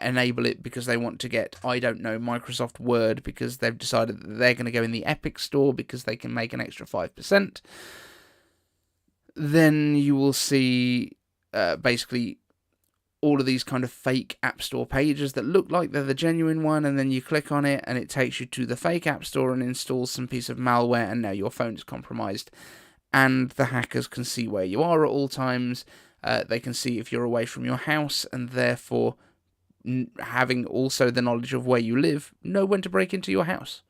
A: enable it because they want to get, I don't know, Microsoft Word, because they've decided that they're going to go in the Epic Store because they can make an extra 5%, then you will see basically all of these kind of fake App Store pages that look like they're the genuine one, and then you click on it and it takes you to the fake App Store and installs some piece of malware, and now your phone is compromised. And the hackers can see where you are at all times. They can see if you're away from your house, and therefore, having also the knowledge of where you live, know when to break into your house.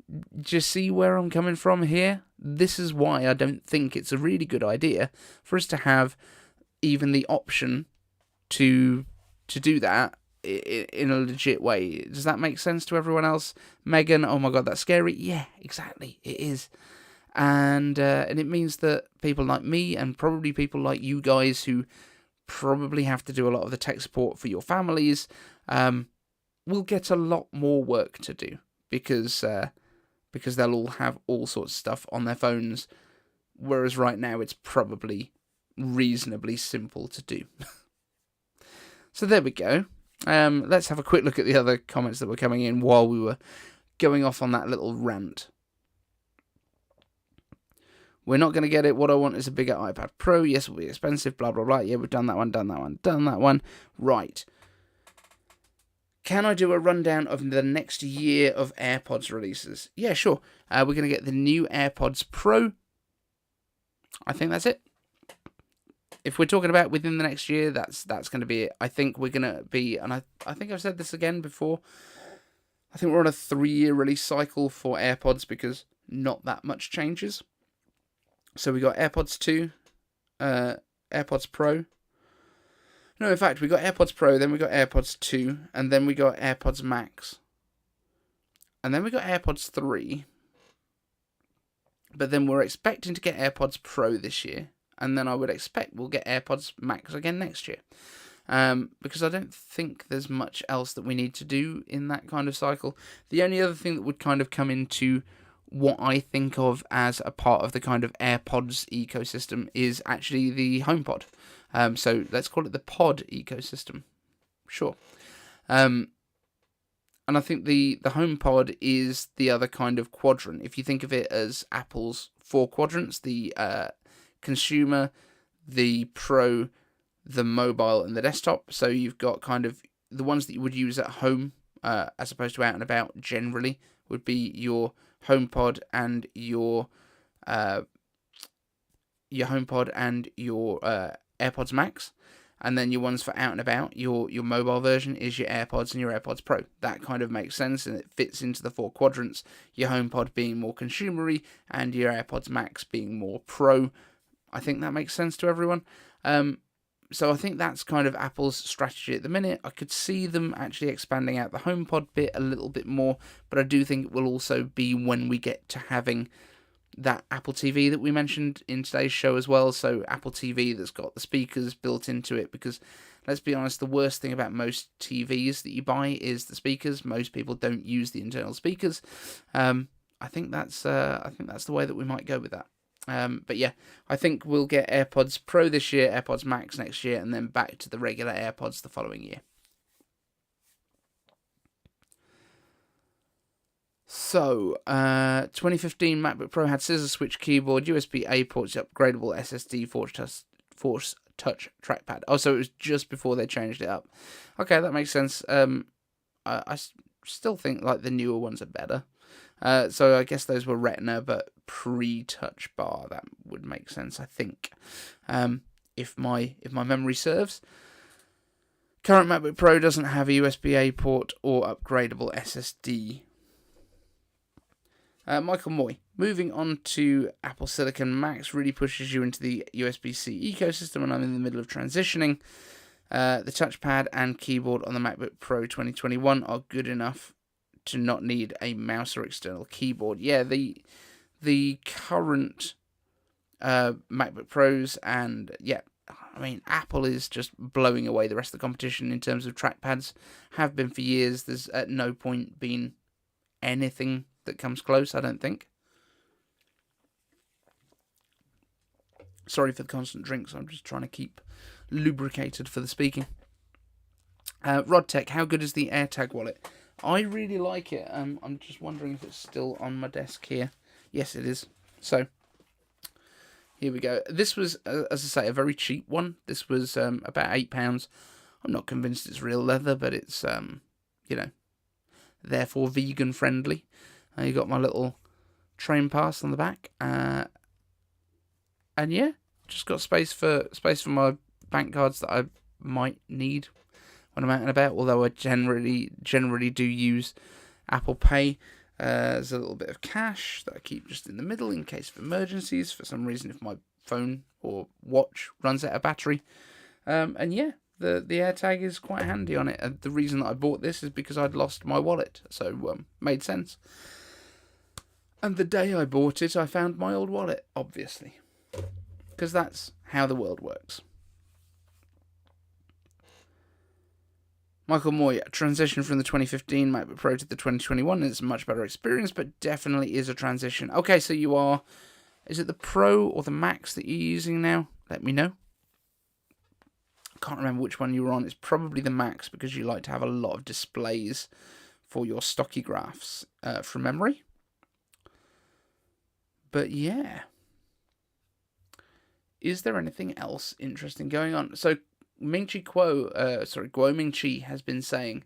A: Do you see where I'm coming from here? This is why I don't think it's a really good idea for us to have even the option to do that in a legit way. Does that make sense to everyone else? Megan, oh my god, that's scary. Yeah, exactly, it is. And it means that people like me, and probably people like you guys who probably have to do a lot of the tech support for your families, will get a lot more work to do, because they'll all have all sorts of stuff on their phones, whereas right now it's probably reasonably simple to do. So there we go. Let's have a quick look at the other comments that were coming in while we were going off on that little rant. We're not going to get it. What I want is a bigger iPad Pro. Yes, it'll be expensive, blah, blah, blah. Yeah, we've done that one, done that one, done that one. Right. Can I do a rundown of the next year of AirPods releases? Yeah, sure. We're going to get the new AirPods Pro. I think that's it. If we're talking about within the next year, that's going to be it. I think we're going to be, and I think I've said this again before, I think we're on a 3-year release cycle for AirPods because not that much changes. So we got AirPods 2, AirPods Pro. No, in fact, we got AirPods Pro, then we got AirPods 2, and then we got AirPods Max. And then we got AirPods 3. But then we're expecting to get AirPods Pro this year. And then I would expect we'll get AirPods Max again next year. Because I don't think there's much else that we need to do in that kind of cycle. The only other thing that would kind of come into what I think of as a part of the kind of AirPods ecosystem is actually the HomePod. So let's call it the pod ecosystem. Sure. And I think the HomePod is the other kind of quadrant. If you think of it as Apple's 4 quadrants, the consumer, the pro, the mobile, and the desktop. So you've got kind of the ones that you would use at home, as opposed to out and about generally, would be your HomePod and your HomePod and your AirPods Max, and then your ones for out and about, your mobile version is your AirPods and your AirPods Pro. That kind of makes sense, and it fits into the 4 quadrants. Your HomePod being more consumery, and your AirPods Max being more pro. I think that makes sense to everyone. So I think that's kind of Apple's strategy at the minute. I could see them actually expanding out the HomePod bit a little bit more, but I do think it will also be when we get to having that Apple TV that we mentioned in today's show as well. So Apple TV that's got the speakers built into it, because let's be honest, the worst thing about most TVs that you buy is the speakers. Most people don't use the internal speakers. I think that's the way that we might go with that. But yeah, I think we'll get AirPods Pro this year, AirPods Max next year, and then back to the regular AirPods the following year. So, 2015 MacBook Pro had scissor switch keyboard, USB-A ports, upgradable SSD, Force Touch trackpad. Oh, so it was just before they changed it up. Okay, that makes sense. I still think like the newer ones are better. So I guess those were Retina, but pre-Touch Bar. That would make sense, I think, if my memory serves. Current MacBook Pro doesn't have a USB-A port or upgradable SSD. Michael Moy, moving on to Apple Silicon Max really pushes you into the USB-C ecosystem, and I'm in the middle of transitioning. The touchpad and keyboard on the MacBook Pro 2021 are good enough to not need a mouse or external keyboard. Yeah, the current MacBook Pros, and yeah, I mean, Apple is just blowing away the rest of the competition in terms of trackpads. Have been for years. There's at no point been anything that comes close, I don't think. Sorry for the constant drinks. I'm just trying to keep lubricated for the speaking. RodTech, how good is the AirTag wallet? I really like it. I'm just wondering if it's still on my desk here. Yes, it is. So, Here we go. This was, as I say, a very cheap one. This was about £8. I'm not convinced it's real leather, but it's, you know, therefore vegan friendly. You got my little train pass on the back, and yeah, just got space for my bank cards that I might need when I'm out and about. Although I generally do use Apple Pay. There's a little bit of cash that I keep just in the middle in case of emergencies. For some reason, if my phone or watch runs out of battery, and yeah, the AirTag is quite handy on it. And the reason that I bought this is because I'd lost my wallet, so made sense. And the day I bought it, I found my old wallet, obviously, because that's how the world works. Michael Moy, transition from the 2015 MacBook Pro to the 2021. It's a much better experience, but definitely is a transition. Okay, so you are... Is it the Pro or the Max that you're using now? Let me know. I can't remember which one you were on. It's probably the Max because you like to have a lot of displays for your stocky graphs from memory. But yeah. Is there anything else interesting going on? So... Guo Ming-Chi has been saying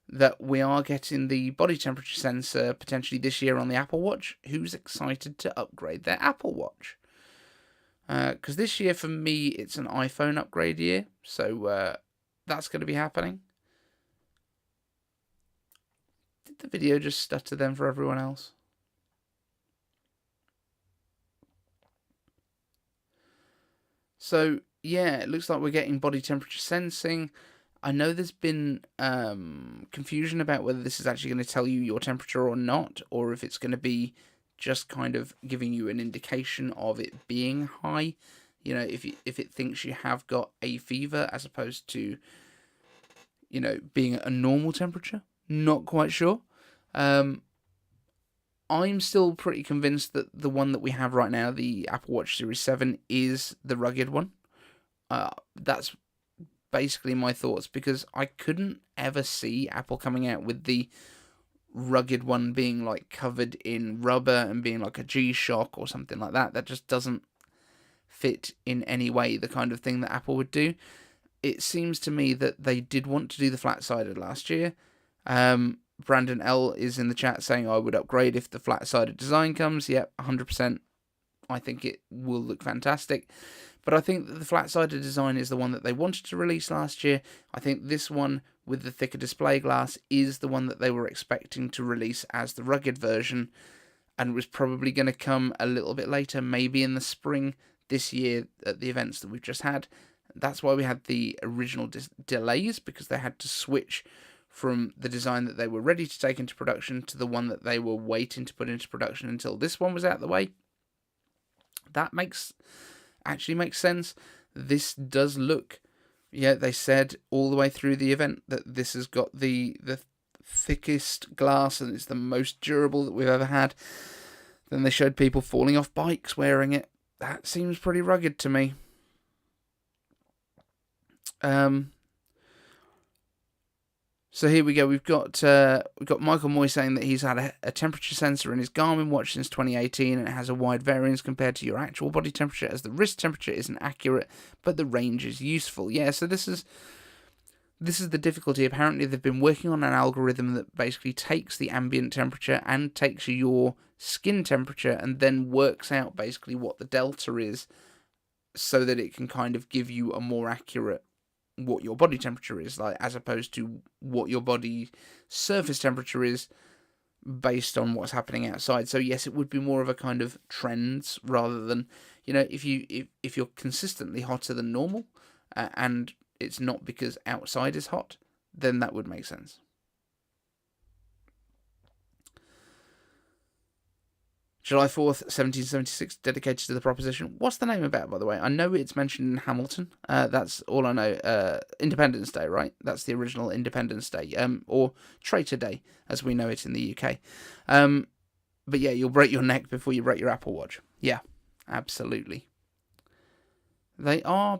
A: that we are getting the body temperature sensor potentially this year on the Apple Watch. Who's excited to upgrade their Apple Watch? Because this year for me it's an iPhone upgrade year, so that's going to be happening. Did the video just stutter then for everyone else? So yeah, it looks like we're getting body temperature sensing. I know there's been confusion about whether this is actually going to tell you your temperature or not, or if it's going to be just kind of giving you an indication of it being high. You know, if it thinks you have got a fever as opposed to, you know, being at a normal temperature. Not quite sure. I'm still pretty convinced that the one that we have right now, the Apple Watch Series 7, is the rugged one. That's basically my thoughts, because I couldn't ever see Apple coming out with the rugged one being like covered in rubber and being like a G-Shock or something like that. That just doesn't fit in any way the kind of thing that Apple would do. It seems to me that they did want to do the flat-sided last year. Brandon L is in the chat saying I would upgrade if the flat-sided design comes. Yep, 100%. I think it will look fantastic. But I think that the flat-sided design is the one that they wanted to release last year. I think this one with the thicker display glass is the one that they were expecting to release as the rugged version, and was probably going to come a little bit later, maybe in the spring this year at the events that we've just had. That's why we had the original delays, because they had to switch from the design that they were ready to take into production to the one that they were waiting to put into production until this one was out of the way. That actually makes sense. This does look, yeah, they said all the way through the event that this has got the thickest glass and it's the most durable that we've ever had. Then they showed people falling off bikes wearing it. That seems pretty rugged to me. So here we go. We've got Michael Moy saying that he's had a temperature sensor in his Garmin watch since 2018, and it has a wide variance compared to your actual body temperature, as the wrist temperature isn't accurate, but the range is useful. Yeah, so this is the difficulty. Apparently, they've been working on an algorithm that basically takes the ambient temperature and takes your skin temperature and then works out basically what the delta is, so that it can kind of give you a more accurate what your body temperature is, like, as opposed to what your body surface temperature is based on what's happening outside. So yes, it would be more of a kind of trends rather than, you know, if you're consistently hotter than normal, and it's not because outside is hot, then that would make sense. July 4th, 1776, dedicated to the proposition. What's the name about, by the way? I know it's mentioned in Hamilton. That's all I know. Independence Day, right? That's the original Independence Day. Or Traitor Day, as we know it in the UK. But yeah, you'll break your neck before you break your Apple Watch. Yeah, absolutely. They are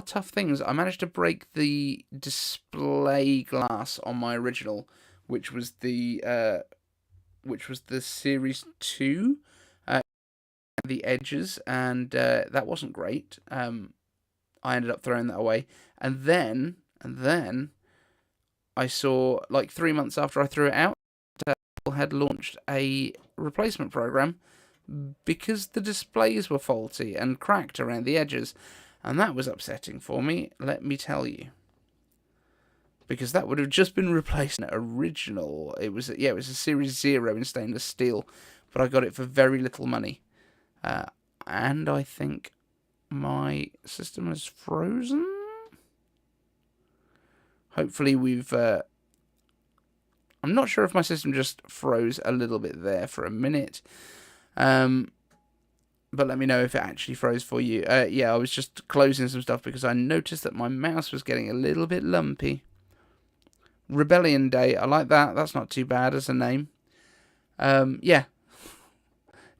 A: tough things. I managed to break the display glass on my original, which was the Series 2. the edges, and that wasn't great. I ended up throwing that away, and then I saw, like 3 months after I threw it out, Apple had launched a replacement program because the displays were faulty and cracked around the edges, and that was upsetting for me, let me tell you. Because that would have just been replaced in original. It was a Series 0 in stainless steel, but I got it for very little money. And I think my system has frozen. Hopefully we've... I'm not sure if my system just froze a little bit there for a minute. But let me know if it actually froze for you. Yeah, I was just closing some stuff because I noticed that my mouse was getting a little bit lumpy. Rebellion Day, I like that. That's not too bad as a name. Yeah.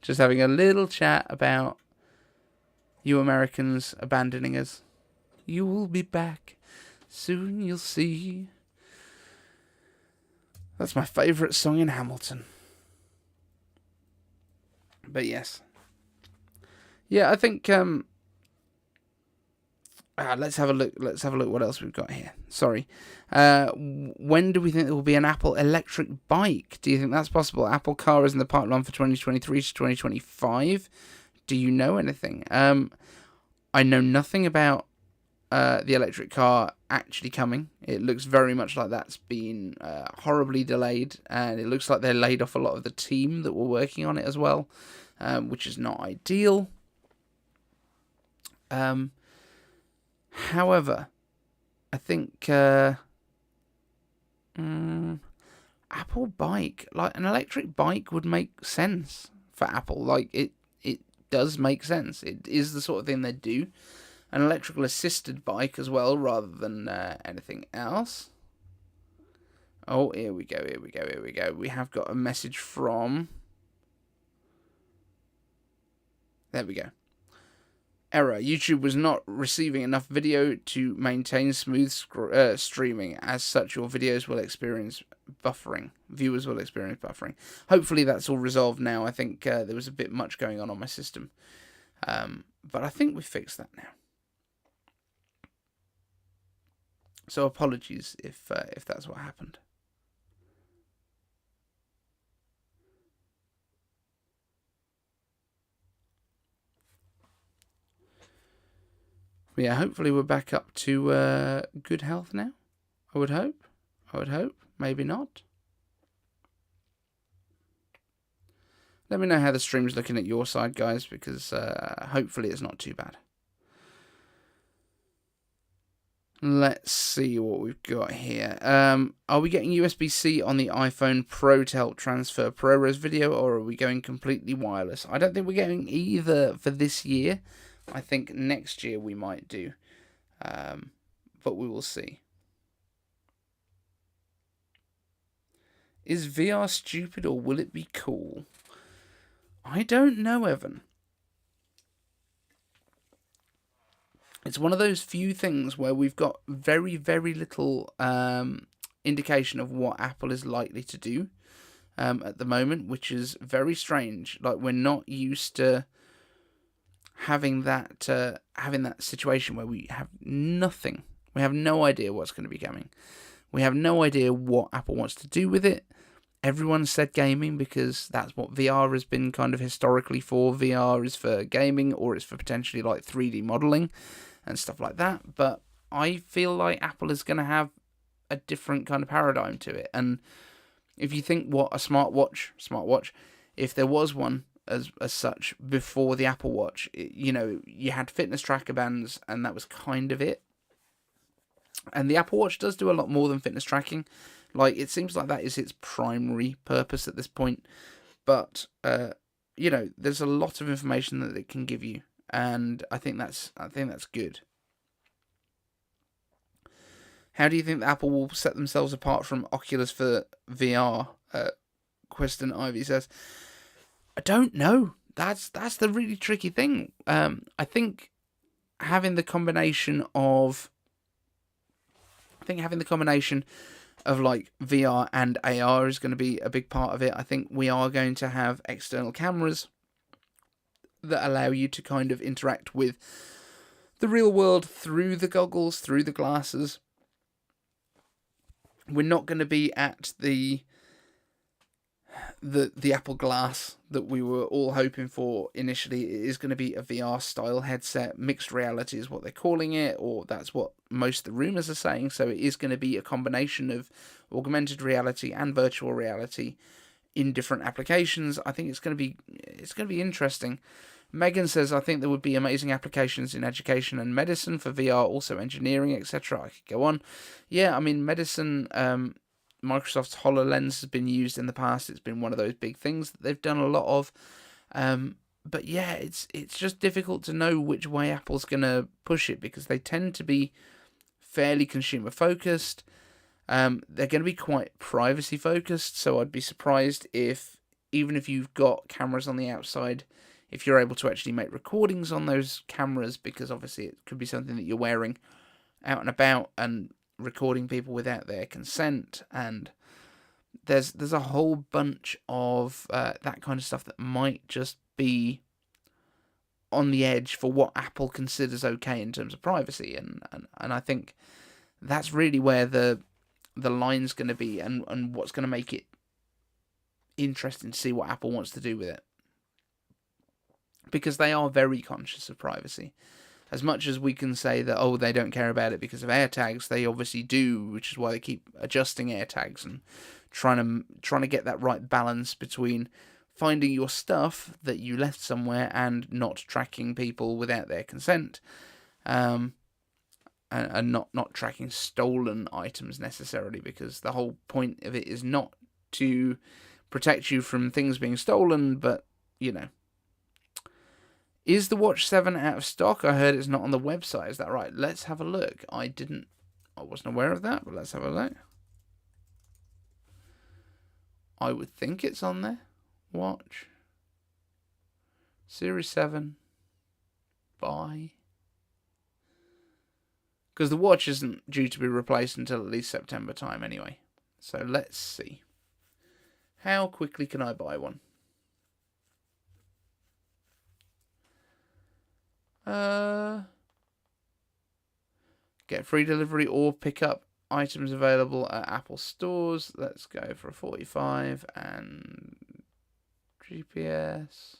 A: Just having a little chat about you Americans abandoning us. You will be back. Soon you'll see. That's my favourite song in Hamilton. But yes. Yeah, I think... let's have a look. Let's have a look what else we've got here. Sorry. When do we think there will be an Apple electric bike? Do you think that's possible? Apple Car is in the pipeline for 2023 to 2025. Do you know anything? I know nothing about the electric car actually coming. It looks very much like that's been horribly delayed, and it looks like they laid off a lot of the team that were working on it as well, which is not ideal. However, I think Apple bike, like an electric bike, would make sense for Apple. Like it does make sense. It is the sort of thing they do. An electrical assisted bike as well, rather than anything else. Oh, here we go. We have got a message from... There we go. Error. YouTube was not receiving enough video to maintain smooth streaming. As such, your videos will experience buffering. Viewers will experience buffering. Hopefully that's all resolved now. I think there was a bit much going on my system. But I think we fixed that now. So apologies if that's what happened. Yeah, hopefully we're back up to good health now. I would hope. Maybe not. Let me know how the stream's looking at your side, guys, because hopefully it's not too bad. Let's see what we've got here. Are we getting USB-C on the iPhone Pro to help transfer ProRes video, or are we going completely wireless? I don't think we're getting either for this year. I think next year we might do. But we will see. Is VR stupid or will it be cool? I don't know, Evan. It's one of those few things where we've got very, very little indication of what Apple is likely to do at the moment, which is very strange. Like, we're not used to having that situation where we have nothing. We have no idea what's going to be coming. We have no idea what Apple wants to do with it. Everyone said gaming because that's what VR has been kind of historically for. VR is for gaming, or it's for potentially like 3D modeling and stuff like that. But I feel like Apple is going to have a different kind of paradigm to it. And if you think what a smartwatch, if there was one as such before the Apple Watch, you had fitness tracker bands, and that was kind of it. And the Apple Watch does do a lot more than fitness tracking. Like, it seems like that is its primary purpose at this point. But there's a lot of information that it can give you, and I think that's good. How do you think Apple will set themselves apart from Oculus for VR? Question Ivy says. I don't know. That's the really tricky thing. I think having the combination of like VR and AR is going to be a big part of it. I think we are going to have external cameras that allow you to kind of interact with the real world through the goggles, through the glasses. We're not going to be at the Apple Glass that we were all hoping for initially. It is going to be a VR style headset. Mixed reality is what they're calling it, or that's what most of the rumors are saying. So it is going to be a combination of augmented reality and virtual reality in different applications. I think it's going to be interesting. Megan says, I think there would be amazing applications in education and medicine for VR, also engineering, etc. I could go on. Yeah, I mean, medicine, Microsoft's HoloLens has been used in the past. It's been one of those big things that they've done a lot of. But yeah, it's just difficult to know which way Apple's going to push it, because they tend to be fairly consumer focused. They're going to be quite privacy focused, so I'd be surprised if, even if you've got cameras on the outside, if you're able to actually make recordings on those cameras, because obviously it could be something that you're wearing out and about and recording people without their consent, and there's a whole bunch of that kind of stuff that might just be on the edge for what Apple considers okay in terms of privacy, and I think that's really where the line's going to be, and what's going to make it interesting to see what Apple wants to do with it, because they are very conscious of privacy. As much as we can say that, oh, they don't care about it because of AirTags, they obviously do, which is why they keep adjusting AirTags and trying to get that right balance between finding your stuff that you left somewhere and not tracking people without their consent, and not tracking stolen items necessarily, because the whole point of it is not to protect you from things being stolen, but, you know. Is the Watch 7 out of stock? I heard it's not on the website. Is that right? Let's have a look. I wasn't aware of that, but let's have a look. I would think it's on there. Watch. Series 7. Buy. Because the watch isn't due to be replaced until at least September time anyway. So let's see. How quickly can I buy one? Get free delivery or pick up items available at Apple stores. Let's go for a 45 and GPS.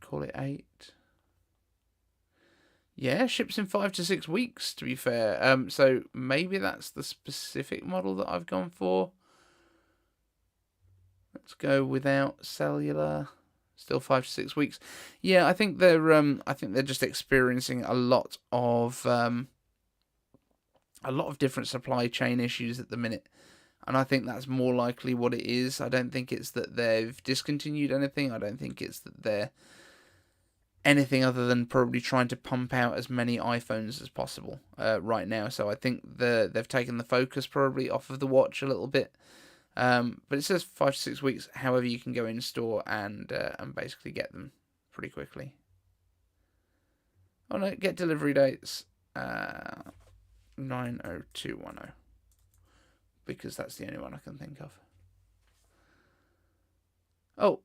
A: Call it 8. Yeah, ships in 5 to 6 weeks, to be fair. So maybe that's the specific model that I've gone for. Let's go without cellular. Still 5 to 6 weeks. Yeah, I think they're just experiencing a lot of different supply chain issues at the minute, and I think that's more likely what it is. I don't think it's that they've discontinued anything. I don't think it's that they're anything other than probably trying to pump out as many iPhones as possible right now. So I think they've taken the focus probably off of the watch a little bit. But it says 5 to 6 weeks. However, you can go in store and basically get them pretty quickly. Oh no, get delivery dates 90210, because that's the only one I can think of. Oh,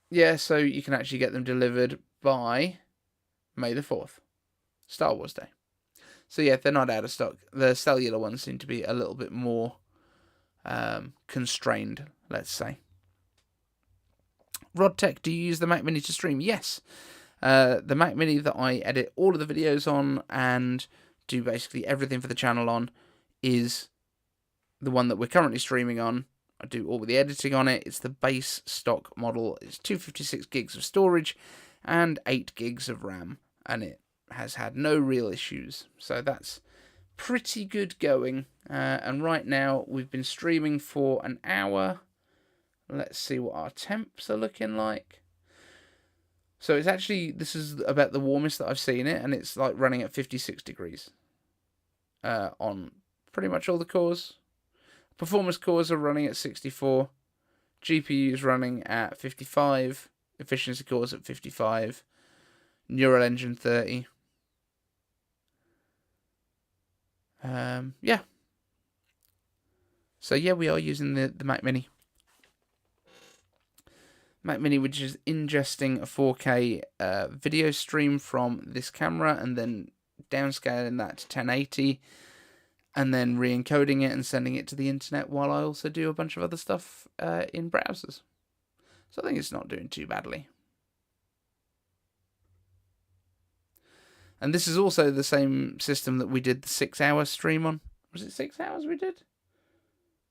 A: yeah. So you can actually get them delivered by May the 4th, Star Wars Day. So yeah, they're not out of stock. The cellular ones seem to be a little bit more constrained, let's say. RodTech, do you use the Mac Mini to stream? Yes. The Mac Mini that I edit all of the videos on and do basically everything for the channel on is the one that we're currently streaming on. I do all the editing on it. It's the base stock model. It's 256 gigs of storage and 8 gigs of RAM, and it has had no real issues. So that's pretty good going. And right now we've been streaming for an hour. Let's see what our temps are looking like. So it's actually, this is about the warmest that I've seen it, and it's like running at 56 degrees on pretty much all the cores. Performance cores are running at 64. GPUs running at 55. Efficiency cores at 55. Neural Engine 30. Yeah. So yeah, we are using the Mac Mini. Mac Mini, which is ingesting a 4K video stream from this camera and then downscaling that to 1080 and then re-encoding it and sending it to the internet while I also do a bunch of other stuff in browsers. So I think it's not doing too badly. And this is also the same system that we did the 6-hour stream on. Was it 6 hours we did?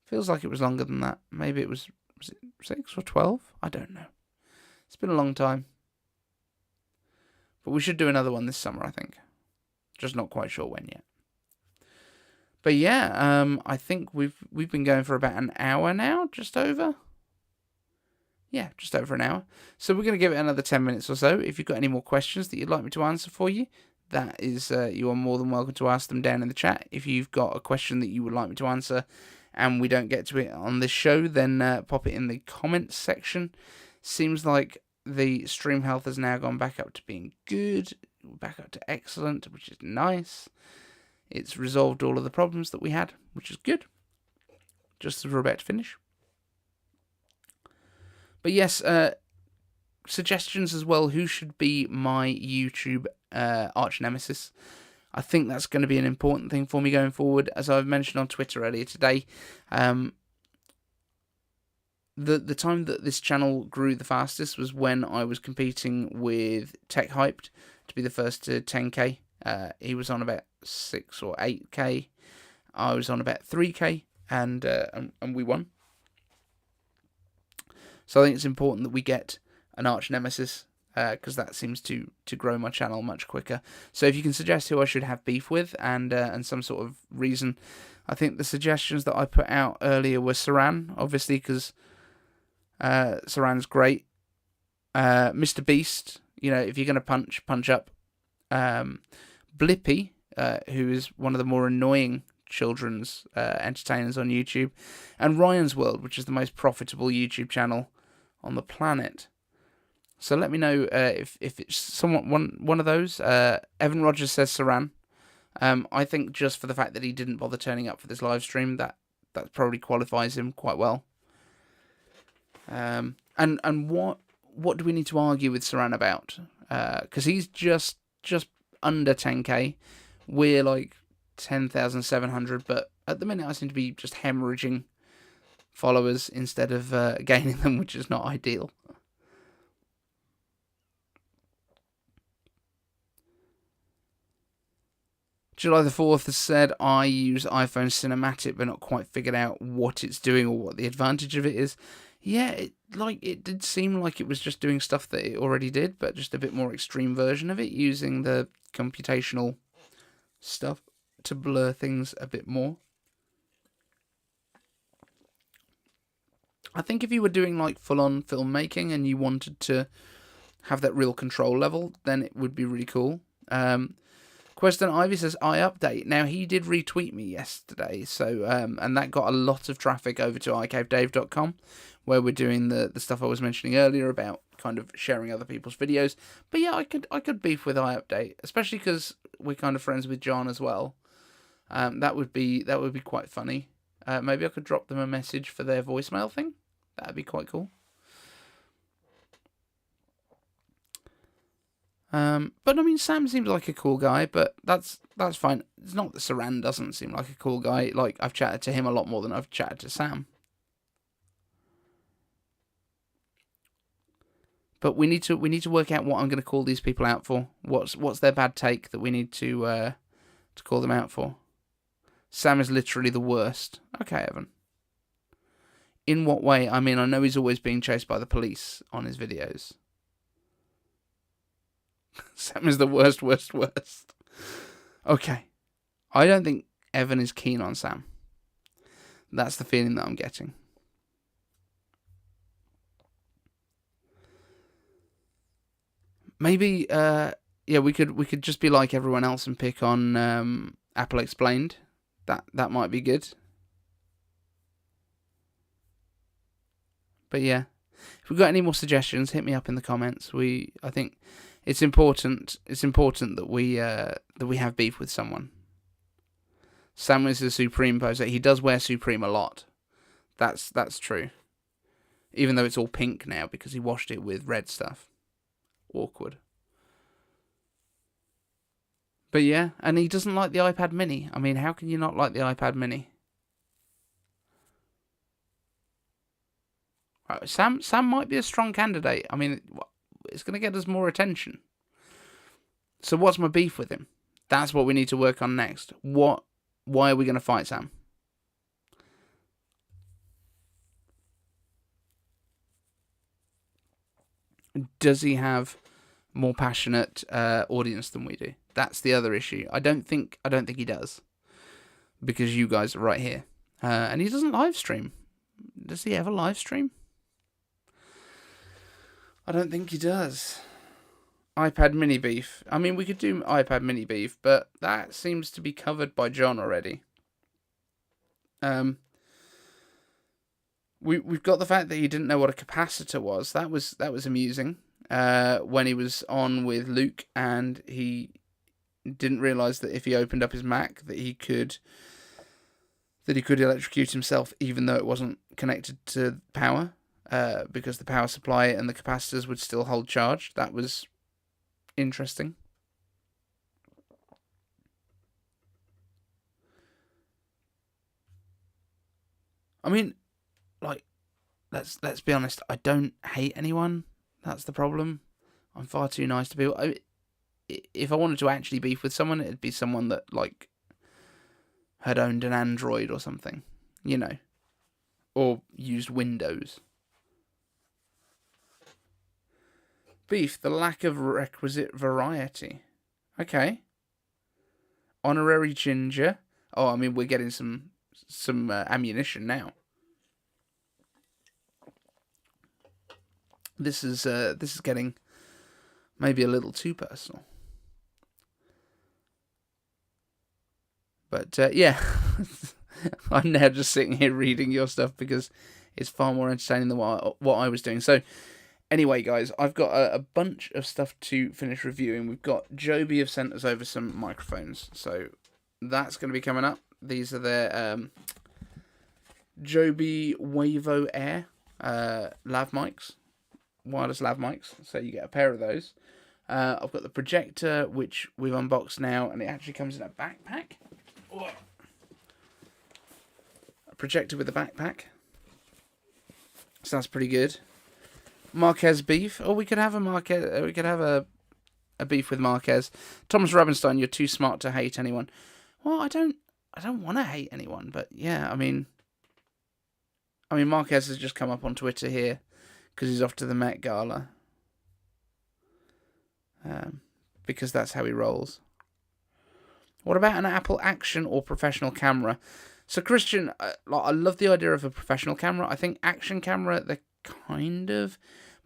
A: Feels like it was longer than that. Maybe was it 6 or 12? I don't know. It's been a long time. But we should do another one this summer, I think. Just not quite sure when yet. But yeah, I think we've been going for about an hour now, just over. Yeah, just over an hour. So we're going to give it another 10 minutes or so. If you've got any more questions that you'd like me to answer for you, that is, you are more than welcome to ask them down in the chat. If you've got a question that you would like me to answer and we don't get to it on this show, then pop it in the comments section. Seems like the stream health has now gone back up to being good, back up to excellent, which is nice. It's resolved all of the problems that we had, which is good. Just as we're about to finish. But yes, suggestions as well. Who should be my YouTube arch nemesis? I think that's going to be an important thing for me going forward. As I've mentioned on Twitter earlier today, the time that this channel grew the fastest was when I was competing with Tech Hyped to be the first to 10k. He was on about 6 or 8k. I was on about 3k, and we won. So I think it's important that we get an arch nemesis, because that seems to grow my channel much quicker. So if you can suggest who I should have beef with and some sort of reason. I think the suggestions that I put out earlier were Saran, obviously, because Saran's great. Mr. Beast, you know, if you're going to punch up. Blippy, who is one of the more annoying children's entertainers on YouTube, and Ryan's World, which is the most profitable YouTube channel on the planet. So let me know if it's somewhat one of those. Evan Rogers says Saran. I think just for the fact that he didn't bother turning up for this live stream, that probably qualifies him quite well. And what do we need to argue with Saran about? Because he's just under 10k. We're like 10,700, but at the minute I seem to be just hemorrhaging followers instead of gaining them, which is not ideal. July the 4th has said, I use iPhone Cinematic but not quite figured out what it's doing or what the advantage of it is. Yeah, it did seem like it was just doing stuff that it already did, but just a bit more extreme version of it, using the computational stuff to blur things a bit more. I think if you were doing like full-on filmmaking and you wanted to have that real control level, then it would be really cool. Question Ivy says, I update. Now, he did retweet me yesterday, so and that got a lot of traffic over to iCaveDave.com, where we're doing the stuff I was mentioning earlier about kind of sharing other people's videos. But yeah, I could beef with iUpdate, especially because we're kind of friends with John as well. That would be quite funny. Maybe I could drop them a message for their voicemail thing. That'd be quite cool. But I mean, Sam seems like a cool guy, but that's fine. It's not that Saran doesn't seem like a cool guy. Like, I've chatted to him a lot more than I've chatted to Sam. But we need to work out what I'm going to call these people out for. What's their bad take that we need to call them out for? Sam is literally the worst. Okay, Evan. In what way? I mean, I know he's always being chased by the police on his videos. Sam is the worst. Okay. I don't think Evan is keen on Sam. That's the feeling that I'm getting. Maybe, yeah, we could just be like everyone else and pick on Apple Explained. That might be good. But yeah, if we've got any more suggestions, hit me up in the comments. I think it's important. It's important that we have beef with someone. Sam is a Supreme poser. He does wear Supreme a lot. That's true. Even though it's all pink now because he washed it with red stuff. Awkward. But yeah, and he doesn't like the iPad mini. I mean, how can you not like the iPad mini? Right, Sam might be a strong candidate. I mean, it's going to get us more attention. So what's my beef with him? That's what we need to work on next. Why are we going to fight Sam? Does he have more passionate audience than we do? That's the other issue. I don't think he does, because you guys are right here, and he doesn't live stream. Does he ever live stream? I don't think he does. iPad mini beef. I mean, we could do iPad mini beef, but that seems to be covered by John already. We've got the fact that he didn't know what a capacitor was. That was amusing. When he was on with Luke, and he didn't realise that if he opened up his Mac that he could electrocute himself, even though it wasn't connected to power, because the power supply and the capacitors would still hold charge. That was interesting. I mean, like, let's be honest. I don't hate anyone. That's the problem. I'm far too nice to people. If I wanted to actually beef with someone, it'd be someone that, like, had owned an Android or something, you know, or used Windows. Beef, the lack of requisite variety. Okay. Honorary ginger. Oh, I mean, we're getting some ammunition now. This is getting maybe a little too personal. But yeah, I'm now just sitting here reading your stuff because it's far more entertaining than what I was doing. So anyway, guys, I've got a bunch of stuff to finish reviewing. We've got Joby have sent us over some microphones, so that's going to be coming up. These are their Joby Wavo Air lav mics. Wireless lav mics, so you get a pair of those. I've got the projector, which we've unboxed now, and it actually comes in a backpack. Whoa. A projector with a backpack, so that's pretty good. Marquez beef. Oh, we could have a Marquez. We could have a beef with Marquez. Thomas Rabenstein, you're too smart to hate anyone. Well, I don't want to hate anyone, but yeah, I mean, Marquez has just come up on Twitter here, because he's off to the Met Gala. Because that's how he rolls. What about an Apple Action or professional camera? So, Christian, I love the idea of a professional camera. I think Action camera, they're kind of...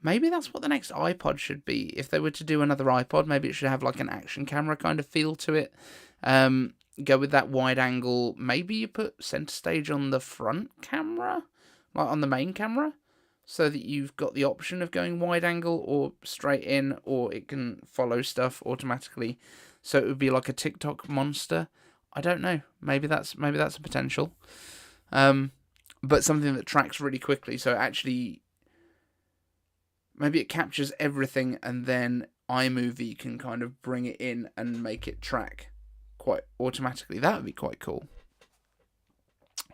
A: Maybe that's what the next iPod should be. If they were to do another iPod, maybe it should have like an Action camera kind of feel to it. Go with that wide angle. Maybe you put center stage on the front camera, like on the main camera, so that you've got the option of going wide angle or straight in, or it can follow stuff automatically. So it would be like a TikTok monster. I don't know. Maybe that's a potential. But something that tracks really quickly. So actually, maybe it captures everything, and then iMovie can kind of bring it in and make it track quite automatically. That would be quite cool.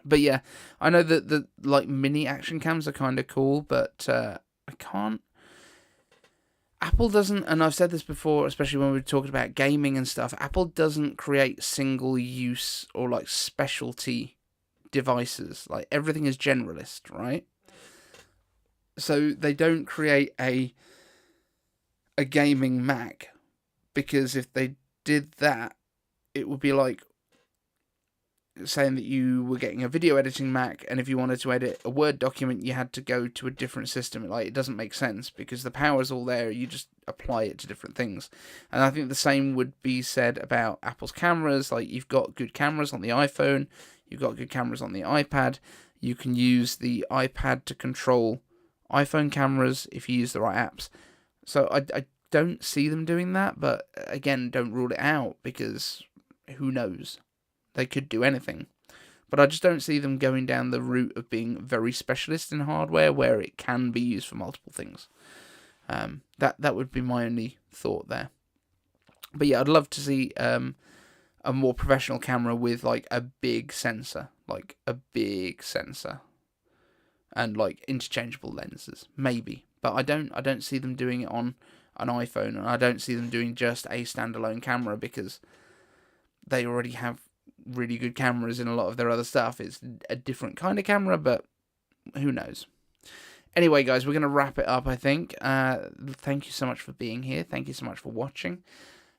A: But yeah, I know that the like mini action cams are kind of cool, but I can't. Apple doesn't, and I've said this before, especially when we were talking about gaming and stuff. Apple doesn't create single use or like specialty devices. Like everything is generalist, right? So they don't create a gaming Mac, because if they did that, it would be like saying that you were getting a video editing Mac, and if you wanted to edit a Word document, you had to go to a different system. Like, it doesn't make sense, because the power's all there. You just apply it to different things. And I think the same would be said about Apple's cameras. Like, you've got good cameras on the iPhone, you've got good cameras on the iPad. You can use the iPad to control iPhone cameras if you use the right apps. So I don't see them doing that, but again, don't rule it out, because who knows? They could do anything. But I just don't see them going down the route of being very specialist in hardware where it can be used for multiple things. That would be my only thought there. But yeah, I'd love to see a more professional camera with like a big sensor, and like interchangeable lenses, maybe. But I don't see them doing it on an iPhone, and I don't see them doing just a standalone camera because they already have really good cameras in a lot of their other stuff. It's a different kind of camera, but who knows. Anyway, guys, we're going to wrap it up, I think. Thank you so much for being here. Thank you so much for watching.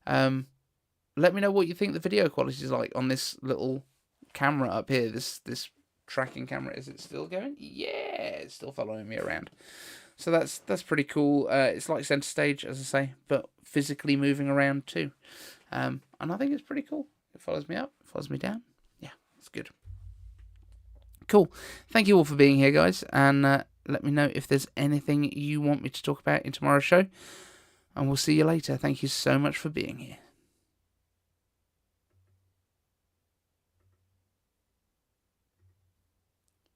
A: Let me know what you think the video quality is like on this little camera up here, this tracking camera. Is it still going? Yeah, it's still following me around. So that's pretty cool. It's like center stage, as I say, but physically moving around too. And I think it's pretty cool. It follows me up, follows me down. Yeah, it's good. Cool. Thank you all for being here, guys, and let me know if there's anything you want me to talk about in tomorrow's show, and we'll see you later. Thank you so much for being here.